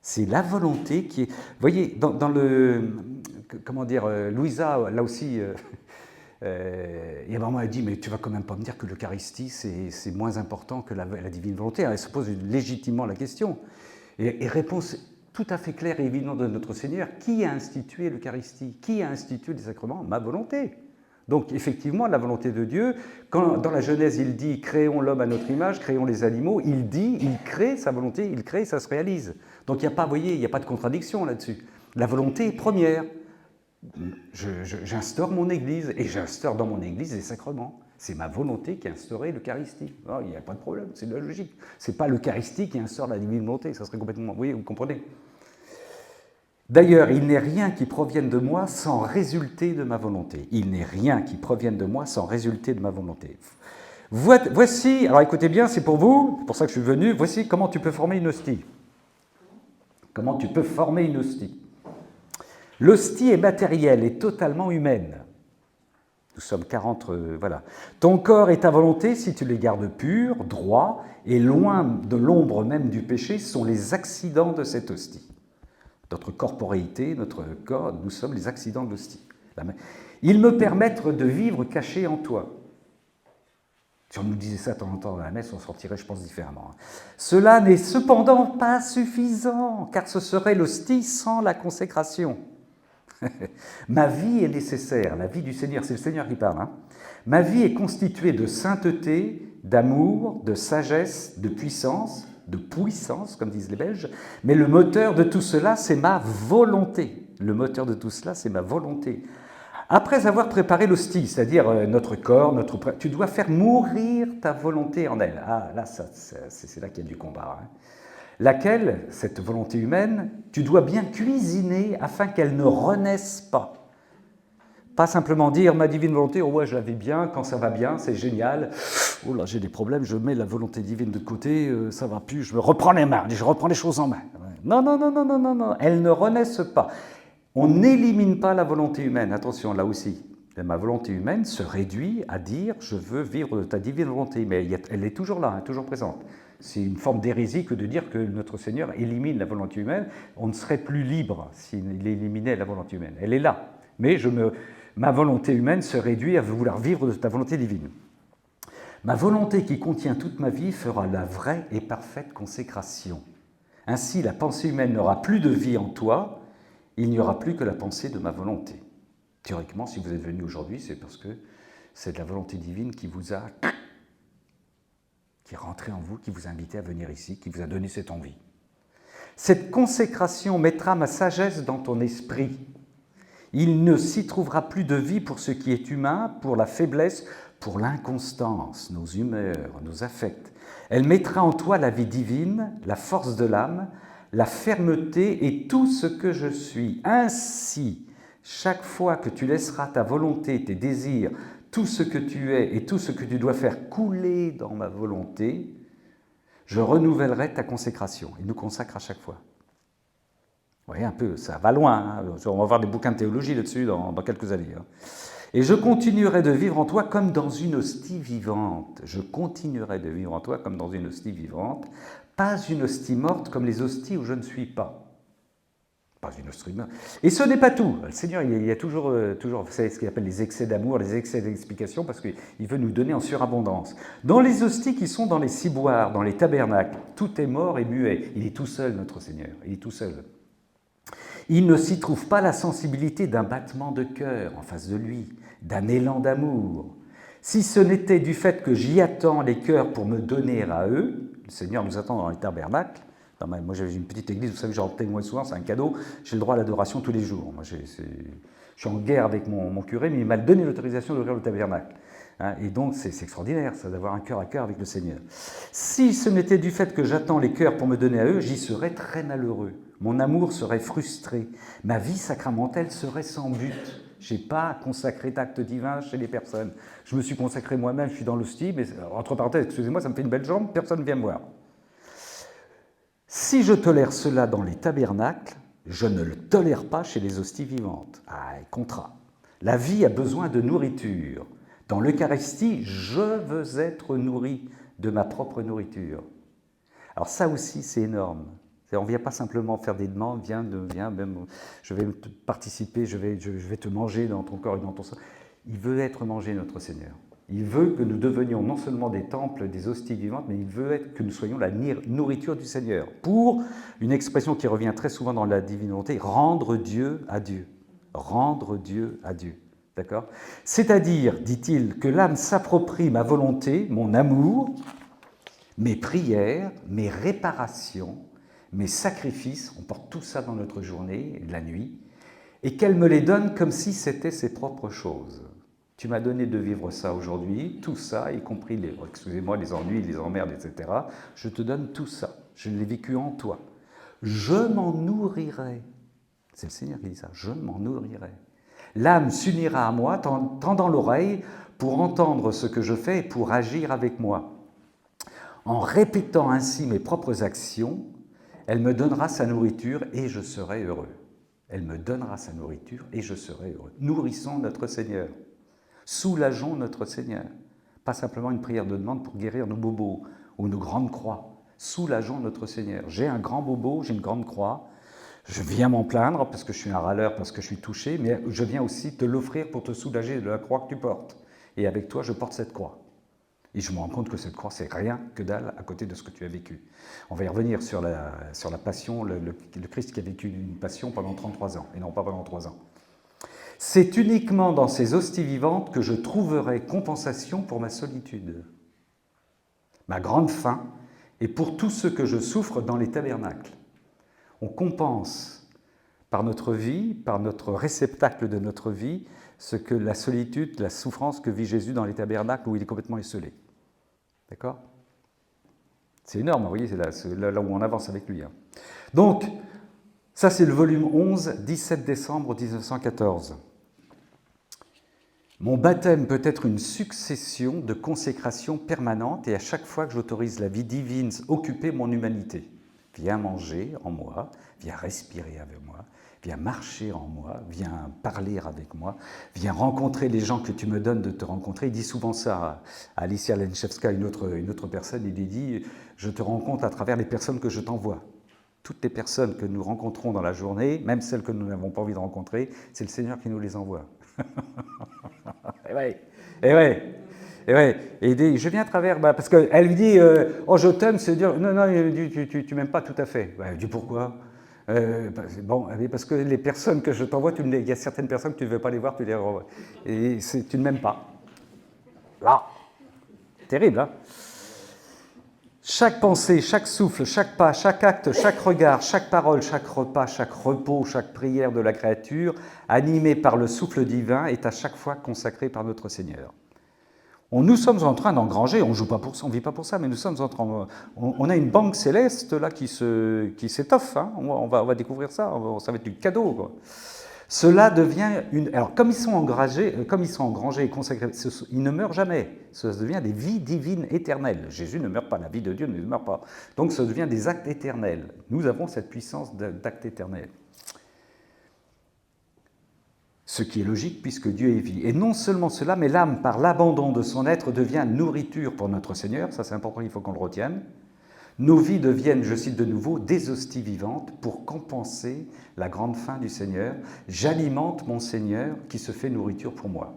C'est la volonté qui est... Vous voyez, dans le... Comment dire, Luisa, là aussi, il y a un moment, elle dit, mais tu vas quand même pas me dire que l'Eucharistie, c'est moins important que la divine volonté. Elle se pose légitimement la question. Et réponse tout à fait claire et évidente de notre Seigneur, qui a institué l'Eucharistie? Qui a institué les sacrements? Ma volonté. Donc effectivement, la volonté de Dieu, quand dans la Genèse il dit « créons l'homme à notre image, créons les animaux », il crée sa volonté, il crée, ça se réalise. Donc il n'y a pas, vous voyez, il n'y a pas de contradiction là-dessus. La volonté est première. J'instaure mon Église, et j'instaure dans mon Église les sacrements. C'est ma volonté qui a instauré l'Eucharistie. Oh, il n'y a pas de problème, c'est de la logique. Ce n'est pas l'Eucharistie qui instaure la divine volonté, ça serait complètement... Oui, vous comprenez? D'ailleurs, il n'est rien qui provienne de moi sans résulter de ma volonté. Il n'est rien qui provienne de moi sans résulter de ma volonté. Voici, alors écoutez bien, c'est pour vous, c'est pour ça que je suis venu, voici comment tu peux former une hostie. Comment tu peux former une hostie. L'hostie est matérielle et totalement humaine. Nous sommes 40, voilà. Ton corps et ta volonté, si tu les gardes purs, droits, et loin de l'ombre même du péché, sont les accidents de cette hostie. notre corporéité, notre corps, nous sommes les accidents de l'hostie. Ils me permettent de vivre caché en toi. Si on nous disait ça de temps en temps à la messe, on sortirait, je pense, différemment. Cela n'est cependant pas suffisant, car ce serait l'hostie sans la consécration. Ma vie est nécessaire, la vie du Seigneur, c'est le Seigneur qui parle. Ma vie est constituée de sainteté, d'amour, de sagesse, de puissance, comme disent les Belges, mais le moteur de tout cela, c'est ma volonté. Le moteur de tout cela, c'est ma volonté. Après avoir préparé l'hostie, c'est-à-dire notre corps, tu dois faire mourir ta volonté en elle. Ah, là, c'est là qu'il y a du combat. Laquelle, cette volonté humaine, tu dois bien cuisiner afin qu'elle ne renaisse pas. Pas simplement dire ma divine volonté, oh ouais, je la vis bien, quand ça va bien, c'est génial. Oh là, j'ai des problèmes, je mets la volonté divine de côté, ça va plus, je me reprends les mains, je reprends les choses en main. Non, elles ne renaissent pas. On n'élimine pas la volonté humaine, attention, là aussi. Ma volonté humaine se réduit à dire je veux vivre de ta divine volonté, mais elle est toujours là, toujours présente. C'est une forme d'hérésie que de dire que notre Seigneur élimine la volonté humaine. On ne serait plus libre s'il éliminait la volonté humaine. Elle est là, mais ma volonté humaine se réduit à vouloir vivre de ta volonté divine. Ma volonté qui contient toute ma vie fera la vraie et parfaite consécration. Ainsi, la pensée humaine n'aura plus de vie en toi, il n'y aura plus que la pensée de ma volonté. Théoriquement, si vous êtes venu aujourd'hui, c'est parce que c'est de la volonté divine qui est rentrée en vous, qui vous a invité à venir ici, qui vous a donné cette envie. Cette consécration mettra ma sagesse dans ton esprit. Il ne s'y trouvera plus de vie pour ce qui est humain, pour la faiblesse, pour l'inconstance, nos humeurs, nos affects. Elle mettra en toi la vie divine, la force de l'âme, la fermeté et tout ce que je suis. Ainsi, chaque fois que tu laisseras ta volonté, tes désirs, tout ce que tu es et tout ce que tu dois faire couler dans ma volonté, je renouvellerai ta consécration. Il nous consacre à chaque fois. Vous voyez un peu, ça va loin. On va voir des bouquins de théologie là-dessus dans quelques années. Et je continuerai de vivre en toi comme dans une hostie vivante. Je continuerai de vivre en toi comme dans une hostie vivante. Pas une hostie morte comme les hosties où je ne suis pas. Pas une hostie morte. Et ce n'est pas tout. Le Seigneur, il y a toujours vous savez, ce qu'il appelle les excès d'amour, les excès d'explication, parce qu'il veut nous donner en surabondance. Dans les hosties qui sont dans les ciboires, dans les tabernacles, tout est mort et muet. Il est tout seul, notre Seigneur. Il est tout seul. Il ne s'y trouve pas la sensibilité d'un battement de cœur en face de lui, d'un élan d'amour. Si ce n'était du fait que j'y attends les cœurs pour me donner à eux, le Seigneur nous attend dans les tabernacles. Moi, j'ai une petite église, vous savez, j'en témoigne souvent, c'est un cadeau. J'ai le droit à l'adoration tous les jours. Moi, je suis en guerre avec mon curé, mais il m'a donné l'autorisation d'ouvrir le tabernacle. Et donc, c'est extraordinaire, ça, d'avoir un cœur à cœur avec le Seigneur. Si ce n'était du fait que j'attends les cœurs pour me donner à eux, j'y serais très malheureux. Mon amour serait frustré. Ma vie sacramentelle serait sans but. Je n'ai pas consacré d'acte divin chez les personnes. Je me suis consacré moi-même, je suis dans l'hostie, mais entre parenthèses, excusez-moi, ça me fait une belle jambe, personne ne vient me voir. Si je tolère cela dans les tabernacles, je ne le tolère pas chez les hosties vivantes. Ah, contrat. La vie a besoin de nourriture. Dans l'Eucharistie, je veux être nourri de ma propre nourriture. Alors ça aussi, c'est énorme. On ne vient pas simplement faire des demandes, viens, même, je vais participer, je vais te manger dans ton corps et dans ton sang. Il veut être mangé, notre Seigneur. Il veut que nous devenions non seulement des temples, des hosties vivantes, mais il veut que nous soyons la nourriture du Seigneur. Pour une expression qui revient très souvent dans la divine volonté, rendre Dieu à Dieu. Rendre Dieu à Dieu. D'accord ? C'est-à-dire, dit-il, que l'âme s'approprie ma volonté, mon amour, mes prières, mes réparations, mes sacrifices, on porte tout ça dans notre journée, la nuit, et qu'elle me les donne comme si c'était ses propres choses. Tu m'as donné de vivre ça aujourd'hui, tout ça, y compris excusez-moi, les ennuis, les emmerdes, etc. Je te donne tout ça. Je l'ai vécu en toi. Je m'en nourrirai. C'est le Seigneur qui dit ça. Je m'en nourrirai. L'âme s'unira à moi, tendant l'oreille pour entendre ce que je fais et pour agir avec moi. En répétant ainsi mes propres actions, elle me donnera sa nourriture et je serai heureux. Elle me donnera sa nourriture et je serai heureux. Nourrissons notre Seigneur. Soulageons notre Seigneur. Pas simplement une prière de demande pour guérir nos bobos ou nos grandes croix. Soulageons notre Seigneur. J'ai un grand bobo, j'ai une grande croix. Je viens m'en plaindre parce que je suis un râleur, parce que je suis touché, mais je viens aussi te l'offrir pour te soulager de la croix que tu portes. Et avec toi, je porte cette croix. Et je me rends compte que cette croix, c'est rien que dalle à côté de ce que tu as vécu. On va y revenir sur la passion, le Christ qui a vécu une passion pendant 33 ans, et non pas pendant 3 ans. C'est uniquement dans ces hosties vivantes que je trouverai compensation pour ma solitude, ma grande faim, et pour tout ce que je souffre dans les tabernacles. On compense par notre vie, par notre réceptacle de notre vie, ce que la solitude, la souffrance que vit Jésus dans les tabernacles où il est complètement isolé. D'accord ? C'est énorme, vous voyez, c'est là où on avance avec lui. Donc, ça c'est le volume 11, 17 décembre 1914. Mon baptême peut être une succession de consécrations permanentes et à chaque fois que j'autorise la vie divine occuper mon humanité. Viens manger en moi, viens respirer avec moi, viens marcher en moi, viens parler avec moi, viens rencontrer les gens que tu me donnes de te rencontrer. Il dit souvent ça à Alicia Lenchevska, une autre personne, il lui dit « Je te rencontre à travers les personnes que je t'envoie ». Toutes les personnes que nous rencontrons dans la journée, même celles que nous n'avons pas envie de rencontrer, c'est le Seigneur qui nous les envoie. Et ouais, et ouais. Et il dit, je viens à travers, parce qu'elle lui dit, oh je t'aime, c'est dire, non, tu m'aimes pas tout à fait. Elle dit, pourquoi ? Bon, parce que les personnes que je t'envoie, il y a certaines personnes que tu ne veux pas les voir, tu les renvoies. Et tu ne m'aimes pas. Là, terrible, hein ? Chaque pensée, chaque souffle, chaque pas, chaque acte, chaque regard, chaque parole, chaque repas, chaque repos, chaque prière de la créature, animée par le souffle divin, est à chaque fois consacrée par notre Seigneur. Nous sommes en train d'engranger, on ne joue pas pour ça, on ne vit pas pour ça, mais nous sommes en train, on a une banque céleste là qui s'étoffe, hein, on va découvrir ça, ça va être du cadeau, quoi. Cela devient alors comme ils sont engrangés et consacrés, ils ne meurent jamais, ça devient des vies divines éternelles. Jésus ne meurt pas, la vie de Dieu ne meurt pas, donc ça devient des actes éternels. Nous avons cette puissance d'acte éternel. Ce qui est logique puisque Dieu est vie. Et non seulement cela, mais l'âme, par l'abandon de son être, devient nourriture pour notre Seigneur. Ça c'est important, il faut qu'on le retienne. Nos vies deviennent, je cite de nouveau, des hosties vivantes pour compenser la grande faim du Seigneur. J'alimente mon Seigneur qui se fait nourriture pour moi.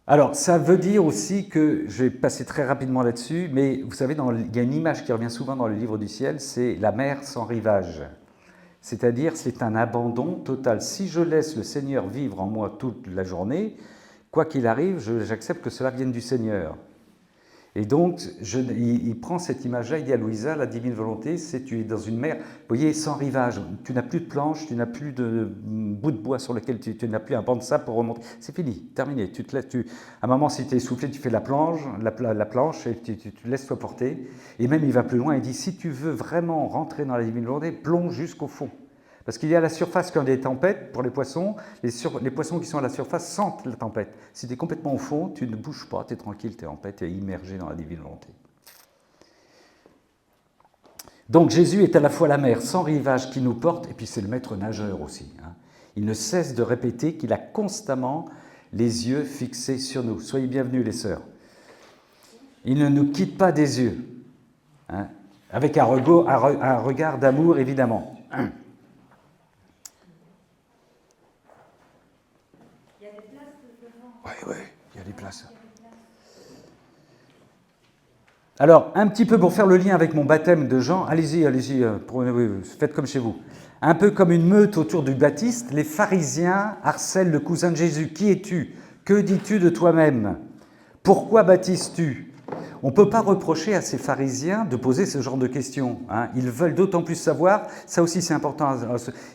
Alors, ça veut dire aussi que, je vais passer très rapidement là-dessus, mais vous savez, il y a une image qui revient souvent dans le livre du ciel, c'est la mer sans rivage. C'est-à-dire, c'est un abandon total. Si je laisse le Seigneur vivre en moi toute la journée, quoi qu'il arrive, j'accepte que cela vienne du Seigneur. Et donc, il prend cette image-là, il dit à Louisa, la divine volonté, c'est tu es dans une mer, vous voyez, sans rivage. Tu n'as plus de planche, tu n'as plus de bout de bois sur lequel tu n'as plus un banc de sable pour remonter. C'est fini, terminé. À un moment, si tu es essoufflé, tu fais la planche et tu te laisses toi porter. Et même, il va plus loin, il dit, si tu veux vraiment rentrer dans la divine volonté, plonge jusqu'au fond. Parce qu'il y a la surface quand il y a des tempêtes, pour les poissons, les poissons qui sont à la surface sentent la tempête. Si tu es complètement au fond, tu ne bouges pas, tu es tranquille, tu es en paix, tu es immergé dans la divine volonté. Donc Jésus est à la fois la mer sans rivage qui nous porte, et puis c'est le maître nageur aussi. Hein. Il ne cesse de répéter qu'il a constamment les yeux fixés sur nous. Soyez bienvenus les sœurs. Il ne nous quitte pas des yeux, hein, avec un regard d'amour évidemment. Oui, il y a des places. Alors, un petit peu pour faire le lien avec mon baptême de Jean, allez-y, faites comme chez vous. Un peu comme une meute autour du Baptiste, les pharisiens harcèlent le cousin de Jésus. Qui es-tu ? Que dis-tu de toi-même ? Pourquoi baptises-tu ? On ne peut pas reprocher à ces pharisiens de poser ce genre de questions. Hein. Ils veulent d'autant plus savoir, ça aussi c'est important,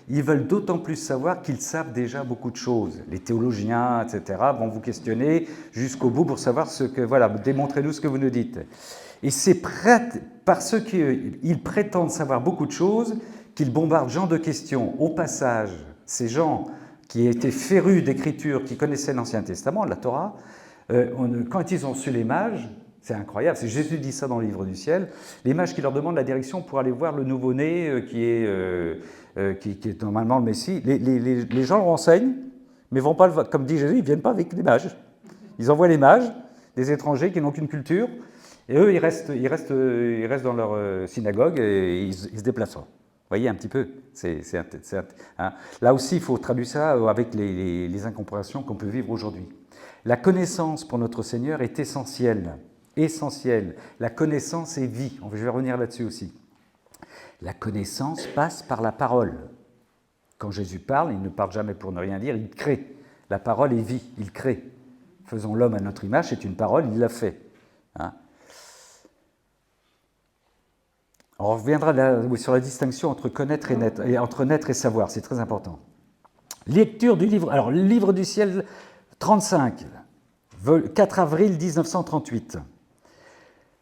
ils veulent d'autant plus savoir qu'ils savent déjà beaucoup de choses. Les théologiens, etc., vont vous questionner jusqu'au bout pour savoir ce que, voilà, démontrez-nous ce que vous nous dites. Et c'est parce qu'ils prétendent savoir beaucoup de choses qu'ils bombardent Jean de questions. Au passage, ces gens qui étaient férus d'écriture, qui connaissaient l'Ancien Testament, la Torah, quand ils ont su les mages, c'est incroyable, c'est Jésus dit ça dans le livre du ciel, les mages qui leur demandent la direction pour aller voir le nouveau-né qui est normalement le Messie, les gens le renseignent, mais vont pas, comme dit Jésus, ils ne viennent pas avec les mages. Ils envoient les mages, des étrangers qui n'ont aucune culture, Et eux, ils restent dans leur synagogue et ils se déplacent. Vous voyez un petit peu. Hein. Là aussi, il faut traduire ça avec les incompréhensions qu'on peut vivre aujourd'hui. La connaissance pour notre Seigneur est essentielle. Essentielle. La connaissance est vie. Je vais revenir là-dessus aussi. La connaissance passe par la parole. Quand Jésus parle, il ne parle jamais pour ne rien dire, il crée. La parole est vie, il crée. Faisons l'homme à notre image, c'est une parole, il l'a fait. Hein. On reviendra sur la distinction entre connaître et entre naître et savoir, c'est très important. Lecture du livre, alors le livre du ciel 35, 4 avril 1938.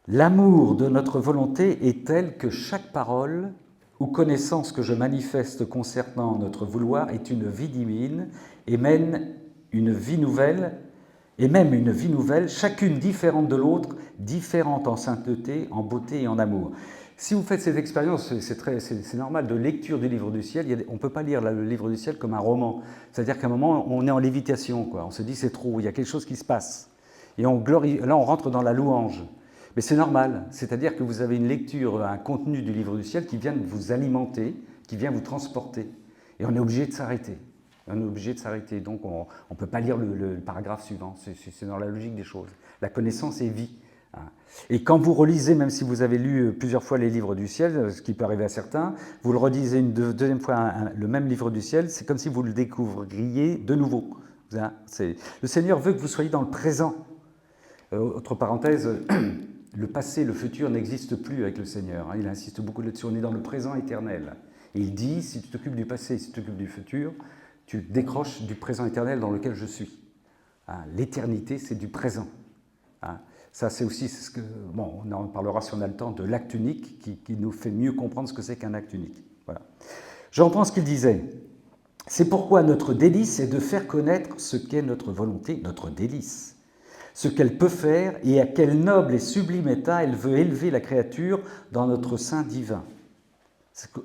L'amour de notre volonté est tel que chaque parole ou connaissance que je manifeste concernant notre vouloir est une vie divine et mène une vie nouvelle, et même une vie nouvelle, chacune différente de l'autre, différente en sainteté, en beauté et en amour. Si vous faites cette expérience, c'est normal, de lecture du livre du ciel, on ne peut pas lire le livre du ciel comme un roman. C'est-à-dire qu'à un moment, on est en lévitation, quoi. On se dit c'est trop, il y a quelque chose qui se passe. Et là, on rentre dans la louange. Mais c'est normal, c'est-à-dire que vous avez une lecture, un contenu du livre du ciel qui vient vous alimenter, qui vient vous transporter. Et on est obligé de s'arrêter. On est obligé de s'arrêter. Donc on ne peut pas lire le paragraphe suivant. C'est dans la logique des choses. La connaissance est vie. Et quand vous relisez, même si vous avez lu plusieurs fois les livres du ciel, ce qui peut arriver à certains, vous le relisez une deuxième fois le même livre du ciel, c'est comme si vous le découvriez de nouveau. Le Seigneur veut que vous soyez dans le présent. Autre parenthèse, le passé, le futur n'existe plus avec le Seigneur. Il insiste beaucoup là-dessus. On est dans le présent éternel. Et il dit, si tu t'occupes du passé, si tu t'occupes du futur, tu décroches du présent éternel dans lequel je suis. L'éternité, c'est du présent. Ça, c'est aussi ce que... Bon, on en parlera si on a le temps, de l'acte unique, qui nous fait mieux comprendre ce que c'est qu'un acte unique. Voilà. Je reprends ce qu'il disait. C'est pourquoi notre délice est de faire connaître ce qu'est notre volonté, notre délice, ce qu'elle peut faire et à quel noble et sublime état elle veut élever la créature dans notre sein divin.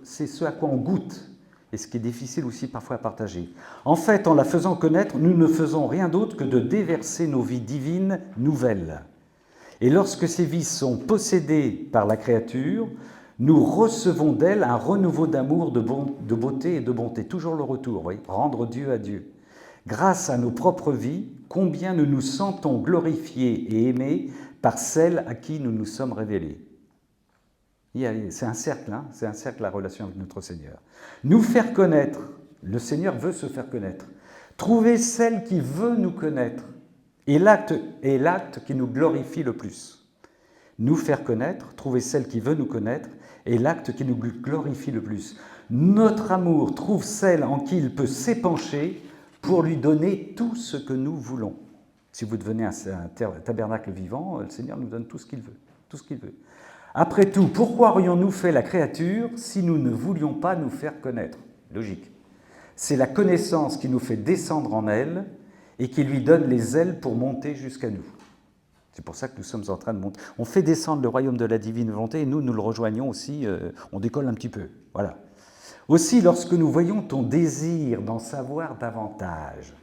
C'est ce à quoi on goûte, et ce qui est difficile aussi parfois à partager. En fait, en la faisant connaître, nous ne faisons rien d'autre que de déverser nos vies divines nouvelles. Et lorsque ces vies sont possédées par la créature, nous recevons d'elle un renouveau d'amour, de beauté et de bonté. Toujours le retour, vous voyez, rendre Dieu à Dieu. Grâce à nos propres vies, combien nous nous sentons glorifiés et aimés par celle à qui nous nous sommes révélés. C'est un cercle, hein, c'est un cercle la relation avec notre Seigneur. Nous faire connaître, le Seigneur veut se faire connaître. Trouver celle qui veut nous connaître est l'acte qui nous glorifie le plus. Nous faire connaître, trouver celle qui veut nous connaître est l'acte qui nous glorifie le plus. Notre amour trouve celle en qui il peut s'épancher pour lui donner tout ce que nous voulons. Si vous devenez un tabernacle vivant, le Seigneur nous donne tout ce qu'il veut. Tout ce qu'il veut. Après tout, pourquoi aurions-nous fait la créature si nous ne voulions pas nous faire connaître? Logique. C'est la connaissance qui nous fait descendre en elle et qui lui donne les ailes pour monter jusqu'à nous. C'est pour ça que nous sommes en train de monter. On fait descendre le royaume de la divine volonté et nous le rejoignons aussi, on décolle un petit peu. Voilà. Aussi, lorsque nous voyons ton désir d'en savoir davantage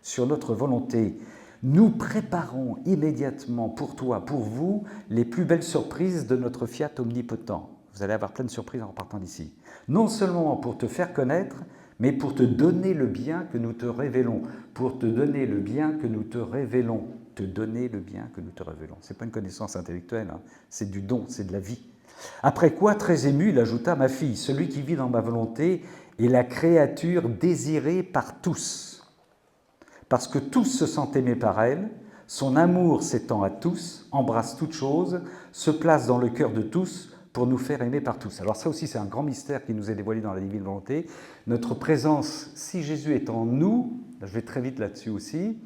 sur notre volonté, nous préparons immédiatement pour toi, pour vous, les plus belles surprises de notre fiat omnipotent. Vous allez avoir plein de surprises en repartant d'ici. Non seulement pour te faire connaître, mais pour te donner le bien que nous te révélons. Pour te donner le bien que nous te révélons. Te donner le bien que nous te révélons. Ce n'est pas une connaissance intellectuelle, hein. C'est du don, c'est de la vie. Après quoi, très ému, il ajouta « Ma fille, celui qui vit dans ma volonté est la créature désirée par tous. Parce que tous se sentent aimés par elle, son amour s'étend à tous, embrasse toutes choses, se place dans le cœur de tous pour nous faire aimer par tous. » Alors ça aussi, c'est un grand mystère qui nous est dévoilé dans la divine volonté. Notre présence, si Jésus est en nous, je vais très vite là-dessus aussi,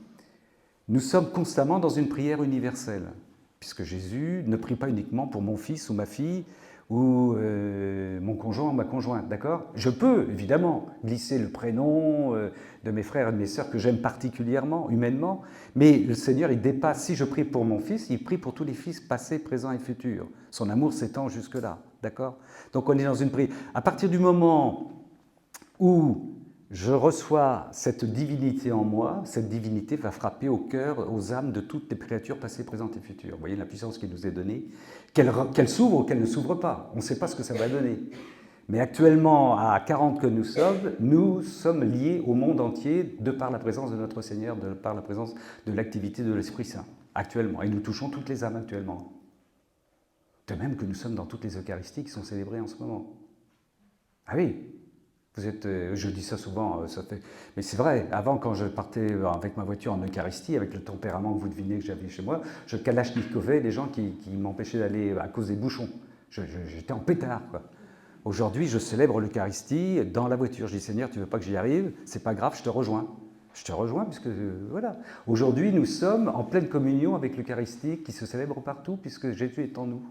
nous sommes constamment dans une prière universelle. Puisque Jésus ne prie pas uniquement pour mon fils ou ma fille ou mon conjoint ou ma conjointe, d'accord? Je peux, évidemment, glisser le prénom de mes frères et de mes sœurs que j'aime particulièrement, humainement, mais le Seigneur, il dépasse. Si je prie pour mon fils, il prie pour tous les fils passés, présents et futurs. Son amour s'étend jusque-là, d'accord? Donc on est dans une prière. À partir du moment où je reçois cette divinité en moi, cette divinité va frapper au cœur, aux âmes de toutes les créatures passées, présentes et futures. Vous voyez la puissance qui nous est donnée, qu'elle s'ouvre ou qu'elle ne s'ouvre pas. On ne sait pas ce que ça va donner. Mais actuellement, à 40 que nous sommes liés au monde entier de par la présence de notre Seigneur, de par la présence de l'activité de l'Esprit Saint, actuellement. Et nous touchons toutes les âmes actuellement. De même que nous sommes dans toutes les Eucharisties qui sont célébrées en ce moment. Ah oui, vous êtes, je dis ça souvent, mais c'est vrai, avant quand je partais avec ma voiture en Eucharistie, avec le tempérament que vous devinez que j'avais chez moi, je kalachnikovais les gens qui m'empêchaient d'aller à cause des bouchons. J'étais en pétard, quoi. Aujourd'hui, je célèbre l'Eucharistie dans la voiture. Je dis, Seigneur, tu ne veux pas que j'y arrive? C'est pas grave, je te rejoins. Je te rejoins, puisque voilà. Aujourd'hui, nous sommes en pleine communion avec l'Eucharistie qui se célèbre partout, puisque Jésus est en nous.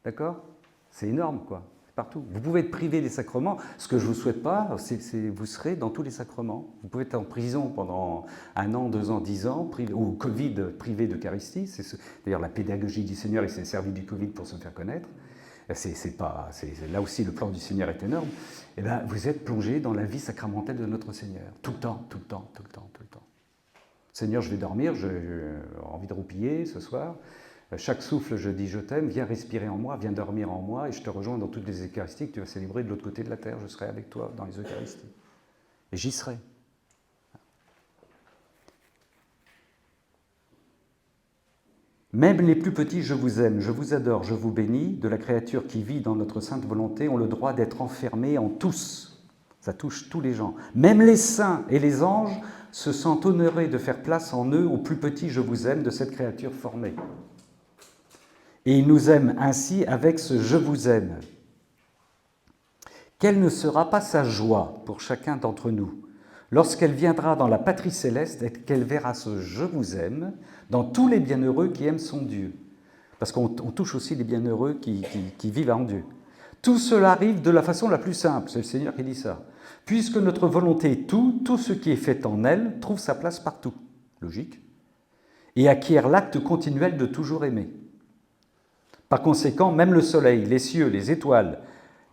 D'accord? C'est énorme, quoi. C'est partout. Vous pouvez être privé des sacrements. Ce que je ne vous souhaite pas, c'est vous serez dans tous les sacrements. Vous pouvez être en prison pendant 1 an, 2 ans, 10 ans, ou Covid privé d'Eucharistie. D'ailleurs, la pédagogie du Seigneur, il s'est servi du Covid pour se faire connaître. Là aussi, le plan du Seigneur est énorme. Et bien, vous êtes plongé dans la vie sacramentelle de notre Seigneur. Tout le temps, tout le temps, tout le temps, tout le temps. Seigneur, je vais dormir, j'ai envie de roupiller ce soir. Chaque souffle, je dis je t'aime, viens respirer en moi, viens dormir en moi, et je te rejoins dans toutes les Eucharisties que tu vas célébrer de l'autre côté de la terre. Je serai avec toi dans les Eucharisties. Et j'y serai. Même les plus petits, je vous aime, je vous adore, je vous bénis, de la créature qui vit dans notre sainte volonté, ont le droit d'être enfermés en tous. Ça touche tous les gens. Même les saints et les anges se sentent honorés de faire place en eux aux plus petits, je vous aime, de cette créature formée. Et ils nous aiment ainsi avec ce « je vous aime ». Quelle ne sera pas sa joie pour chacun d'entre nous lorsqu'elle viendra dans la patrie céleste et qu'elle verra ce « je vous aime » dans tous les bienheureux qui aiment son Dieu. Parce qu'on touche aussi les bienheureux qui vivent en Dieu. Tout cela arrive de la façon la plus simple, c'est le Seigneur qui dit ça. Puisque notre volonté est tout ce qui est fait en elle trouve sa place partout. Logique. Et acquiert l'acte continuel de toujours aimer. Par conséquent, même le soleil, les cieux, les étoiles,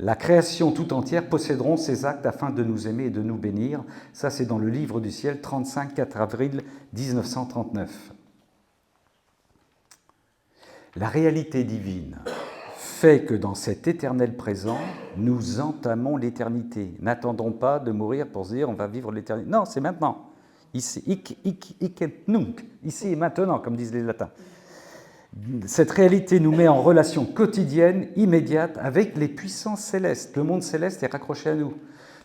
la création tout entière posséderont ces actes afin de nous aimer et de nous bénir. Ça, c'est dans le Livre du Ciel, 35, 4 avril 1939. La réalité divine fait que dans cet éternel présent, nous entamons l'éternité. N'attendons pas de mourir pour se dire on va vivre l'éternité. Non, c'est maintenant. Ici, hic et nunc. Ici et maintenant, comme disent les latins. Cette réalité nous met en relation quotidienne, immédiate, avec les puissances célestes. Le monde céleste est raccroché à nous.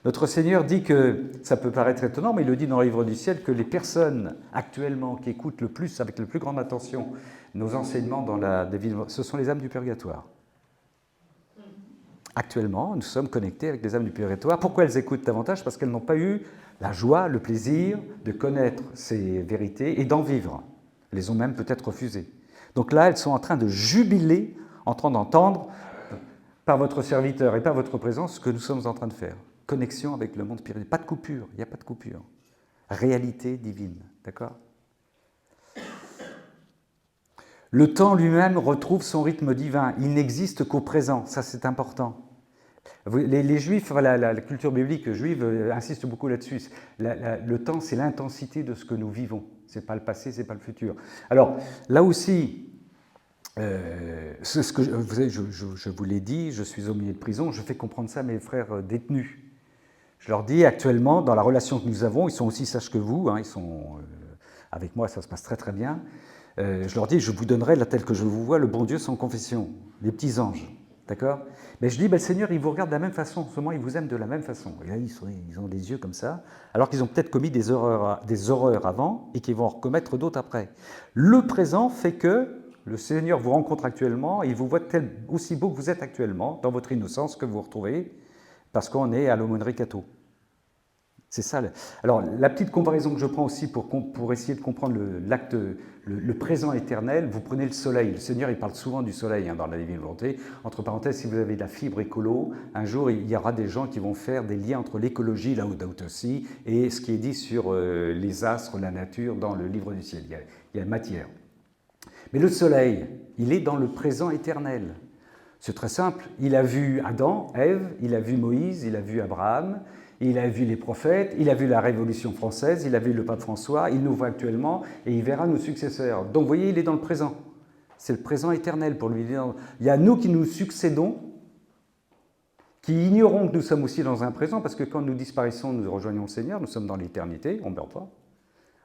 Notre Seigneur dit que, ça peut paraître étonnant, mais il le dit dans le Livre du Ciel, que les personnes actuellement qui écoutent le plus, avec la plus grande attention, nos enseignements dans la vie, ce sont les âmes du purgatoire. Actuellement, nous sommes connectés avec les âmes du purgatoire. Pourquoi elles écoutent davantage? Parce qu'elles n'ont pas eu la joie, le plaisir de connaître ces vérités et d'en vivre. Elles les ont même peut-être refusées. Donc là, elles sont en train de jubiler, en train d'entendre par votre serviteur et par votre présence ce que nous sommes en train de faire. Connexion avec le monde spirituel. Pas de coupure, il n'y a pas de coupure. Réalité divine, d'accord? Le temps lui-même retrouve son rythme divin. Il n'existe qu'au présent, ça c'est important. Les Juifs, la culture biblique juive insiste beaucoup là-dessus. Le temps, c'est l'intensité de ce que nous vivons. Ce n'est pas le passé, ce n'est pas le futur. Alors, là aussi, ce que je vous l'ai dit, je suis au milieu de prison, je fais comprendre ça à mes frères détenus. Je leur dis actuellement, dans la relation que nous avons, ils sont aussi sages que vous, hein, ils sont avec moi, ça se passe très très bien. Je leur dis, je vous donnerai, là tel que je vous vois, le bon Dieu sans confession, les petits anges. D'accord? Mais je dis, le Seigneur, il vous regarde de la même façon, seulement il vous aime de la même façon. Et là, ils ont des yeux comme ça, alors qu'ils ont peut-être commis des horreurs avant et qu'ils vont en recommettre d'autres après. Le présent fait que le Seigneur vous rencontre actuellement et il vous voit aussi beau que vous êtes actuellement, dans votre innocence que vous retrouvez, parce qu'on est à l'aumônerie catho. C'est ça. Alors, la petite comparaison que je prends aussi pour essayer de comprendre l'acte, le présent éternel, vous prenez le soleil. Le Seigneur, il parle souvent du soleil dans la Divine Volonté. Entre parenthèses, si vous avez de la fibre écolo, un jour, il y aura des gens qui vont faire des liens entre l'écologie, là où aussi, et ce qui est dit sur les astres, la nature, dans le Livre du Ciel. Il y a matière. Mais le soleil, il est dans le présent éternel. C'est très simple. Il a vu Adam, Ève, il a vu Moïse, il a vu Abraham, il a vu les prophètes, il a vu la Révolution française, il a vu le pape François, il nous voit actuellement et il verra nos successeurs. Donc vous voyez, il est dans le présent. C'est le présent éternel pour lui. Il y a nous qui nous succédons, qui ignorons que nous sommes aussi dans un présent, parce que quand nous disparaissons, nous rejoignons le Seigneur, nous sommes dans l'éternité, on ne meurt pas.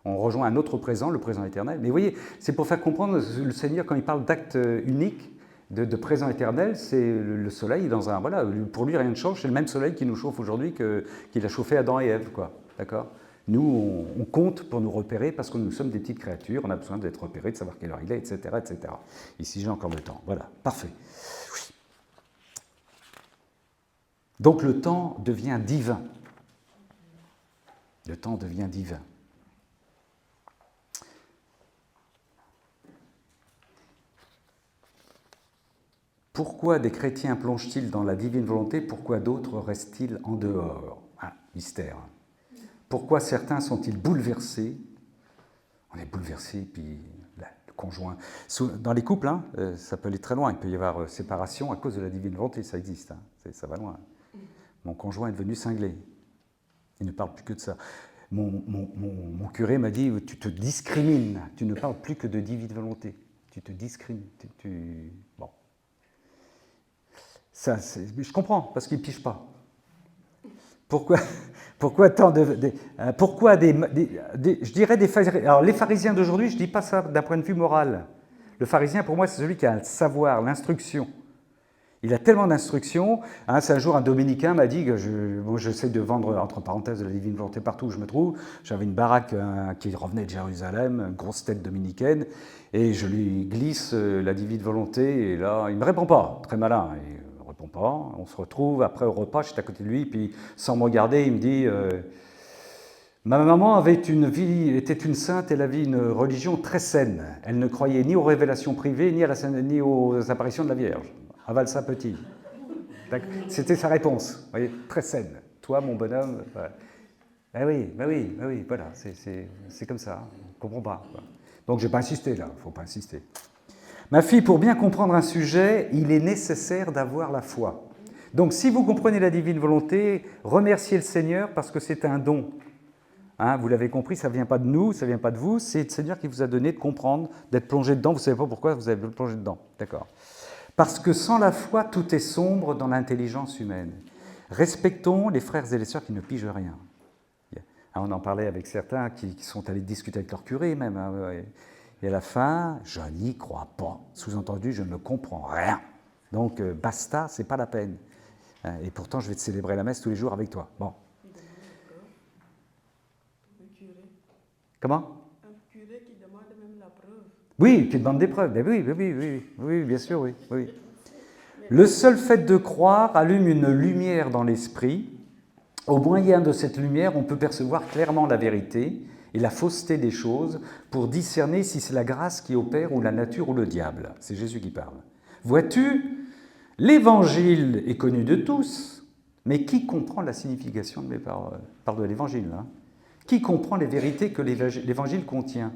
On rejoint un autre présent, le présent éternel. Mais vous voyez, c'est pour faire comprendre le Seigneur, quand il parle d'acte unique, de présent éternel, c'est le soleil dans un... Voilà, pour lui, rien ne change, c'est le même soleil qui nous chauffe aujourd'hui qu'il a chauffé Adam et Ève, quoi. D'accord ? Nous, on compte pour nous repérer parce que nous sommes des petites créatures, on a besoin d'être repérés, de savoir quelle heure il est, etc., etc. Ici, j'ai encore le temps. Voilà, parfait. Oui. Donc, le temps devient divin. Le temps devient divin. Pourquoi des chrétiens plongent-ils dans la divine volonté? Pourquoi d'autres restent-ils en dehors? Ah, mystère. Pourquoi certains sont-ils bouleversés? On est bouleversé, puis là, le conjoint... Dans les couples, hein, ça peut aller très loin. Il peut y avoir séparation à cause de la divine volonté, ça existe. Hein, ça va loin. Mon conjoint est devenu cinglé. Il ne parle plus que de ça. Mon curé m'a dit, tu te discrimines, tu ne parles plus que de divine volonté. Tu te discrimines. Bon. Ça, je comprends, parce qu'il ne pige pas. Pourquoi je dirais des pharisiens. Alors, les pharisiens d'aujourd'hui, je ne dis pas ça d'un point de vue moral. Le pharisien, pour moi, c'est celui qui a le savoir, l'instruction. Il a tellement d'instructions. Hein, c'est un jour, un dominicain m'a dit que j'essaie de vendre, entre parenthèses, de la divine volonté partout où je me trouve. J'avais une baraque qui revenait de Jérusalem, une grosse tête dominicaine, et je lui glisse la divine volonté, et là, il ne me répond pas, très malin. Et, pas. On se retrouve après au repas, j'étais à côté de lui, puis sans me regarder, il me dit ma maman était une sainte, elle avait une religion très saine. Elle ne croyait ni aux révélations privées, ni aux apparitions de la Vierge. Avale ça petit. C'était sa réponse. Vous voyez, très saine. Toi, mon bonhomme. Voilà. Oui, voilà, c'est comme ça. On ne comprend pas. Donc, je n'ai pas insisté là, il ne faut pas insister. Ma fille, pour bien comprendre un sujet, il est nécessaire d'avoir la foi. Donc, si vous comprenez la divine volonté, remerciez le Seigneur parce que c'est un don. Hein, vous l'avez compris, ça ne vient pas de nous, ça ne vient pas de vous, c'est le Seigneur qui vous a donné de comprendre, d'être plongé dedans. Vous ne savez pas pourquoi vous avez plongé dedans. D'accord. Parce que sans la foi, tout est sombre dans l'intelligence humaine. Respectons les frères et les sœurs qui ne pigent rien. On en parlait avec certains qui sont allés discuter avec leur curé même. Hein, et à la fin, je n'y crois pas. Sous-entendu, je ne comprends rien. Donc, basta, c'est pas la peine. Et pourtant, je vais te célébrer la messe tous les jours avec toi. Bon. Comment? Un curé qui demande même la preuve. Oui, qui demande des preuves. Mais oui, bien sûr, oui. Le seul fait de croire allume une lumière dans l'esprit. Au moyen de cette lumière, on peut percevoir clairement la vérité et la fausseté des choses pour discerner si c'est la grâce qui opère ou la nature ou le diable. C'est Jésus qui parle. Vois-tu, l'évangile est connu de tous, mais qui comprend la signification de mes paroles? Parle de l'évangile, hein. Qui comprend les vérités que l'évangile contient?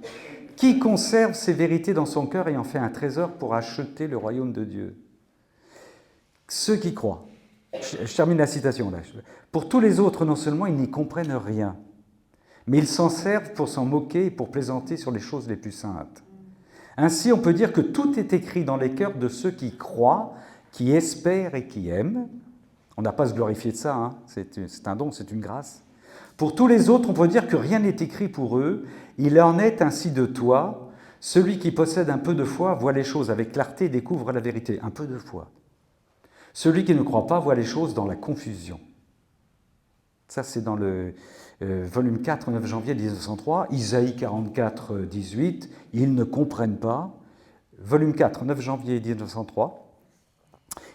Qui conserve ces vérités dans son cœur et en fait un trésor pour acheter le royaume de Dieu? Ceux qui croient. Je termine la citation là. Pour tous les autres, non seulement ils n'y comprennent rien, mais ils s'en servent pour s'en moquer et pour plaisanter sur les choses les plus saintes. Ainsi, on peut dire que tout est écrit dans les cœurs de ceux qui croient, qui espèrent et qui aiment. On n'a pas à se glorifier de ça, hein. C'est un don, c'est une grâce. Pour tous les autres, on peut dire que rien n'est écrit pour eux. Il en est ainsi de toi. Celui qui possède un peu de foi voit les choses avec clarté et découvre la vérité. Un peu de foi. Celui qui ne croit pas voit les choses dans la confusion. Ça, c'est dans le volume 4, 9 janvier 1903, Isaïe 44, 18, ils ne comprennent pas. Volume 4, 9 janvier 1903,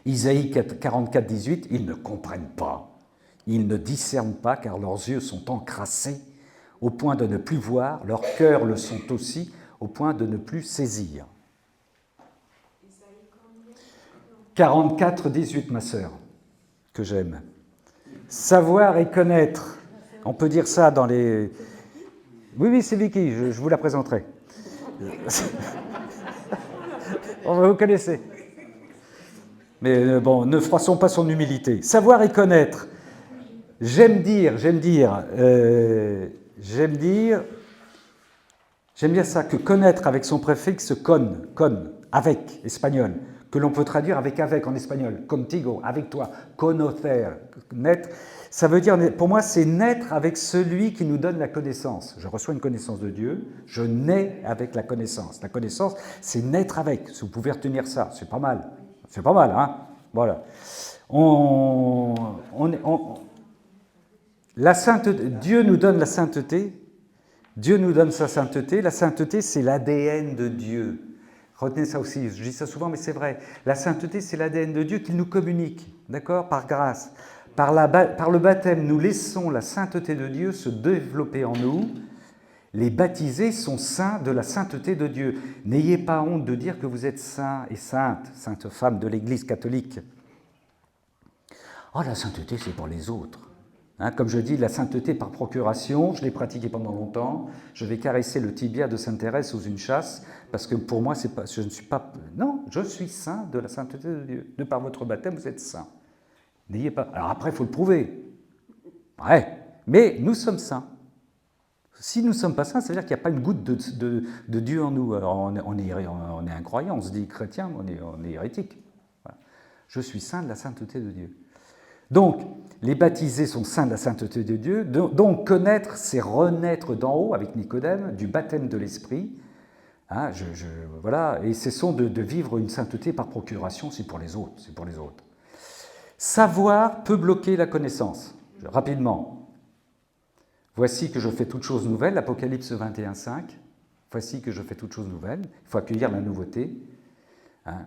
Isaïe 44, 18, ils ne comprennent pas. Ils ne discernent pas car leurs yeux sont encrassés au point de ne plus voir, leurs cœurs le sont aussi au point de ne plus saisir. 44, 18, ma sœur, que j'aime. Savoir et connaître. On peut dire ça dans les... Oui, c'est Vicky, je vous la présenterai. Vous connaissez. Mais bon, ne froissons pas son humilité. Savoir et connaître. J'aime bien ça, que connaître avec son préfixe con, avec, espagnol, que l'on peut traduire avec en espagnol, contigo, avec toi, conocer, naître. Ça veut dire, pour moi, c'est naître avec celui qui nous donne la connaissance. Je reçois une connaissance de Dieu, je nais avec la connaissance. La connaissance, c'est naître avec. Si vous pouvez retenir ça, c'est pas mal. C'est pas mal, hein? Voilà. Dieu nous donne la sainteté. Dieu nous donne sa sainteté. La sainteté, c'est l'ADN de Dieu. Retenez ça aussi, je dis ça souvent, mais c'est vrai. La sainteté, c'est l'ADN de Dieu qu'il nous communique, d'accord? Par grâce. Par le baptême, nous laissons la sainteté de Dieu se développer en nous. Les baptisés sont saints de la sainteté de Dieu. N'ayez pas honte de dire que vous êtes saints et saintes, sainte femme de l'Église catholique. Oh, la sainteté, c'est pour les autres. Hein, comme je dis, la sainteté par procuration, je l'ai pratiquée pendant longtemps. Je vais caresser le tibia de Sainte Thérèse sous une chasse, parce que pour moi, je ne suis pas... Non, je suis saint de la sainteté de Dieu. De par votre baptême, vous êtes saint. N'ayez pas... Alors après, il faut le prouver. Ouais, mais nous sommes saints. Si nous ne sommes pas saints, ça veut dire qu'il n'y a pas une goutte de Dieu en nous. Alors on est incroyant, on se dit chrétien, mais on est hérétique. Voilà. Je suis saint de la sainteté de Dieu. Donc, les baptisés sont saints de la sainteté de Dieu. Donc, connaître, c'est renaître d'en haut, avec Nicodème, du baptême de l'Esprit. Hein, voilà, et cessons de vivre une sainteté par procuration, c'est pour les autres. C'est pour les autres. Savoir peut bloquer la connaissance. Rapidement. Voici que je fais toutes choses nouvelles, Apocalypse 21,5. Voici que je fais toutes choses nouvelles. Il faut accueillir la nouveauté. Hein.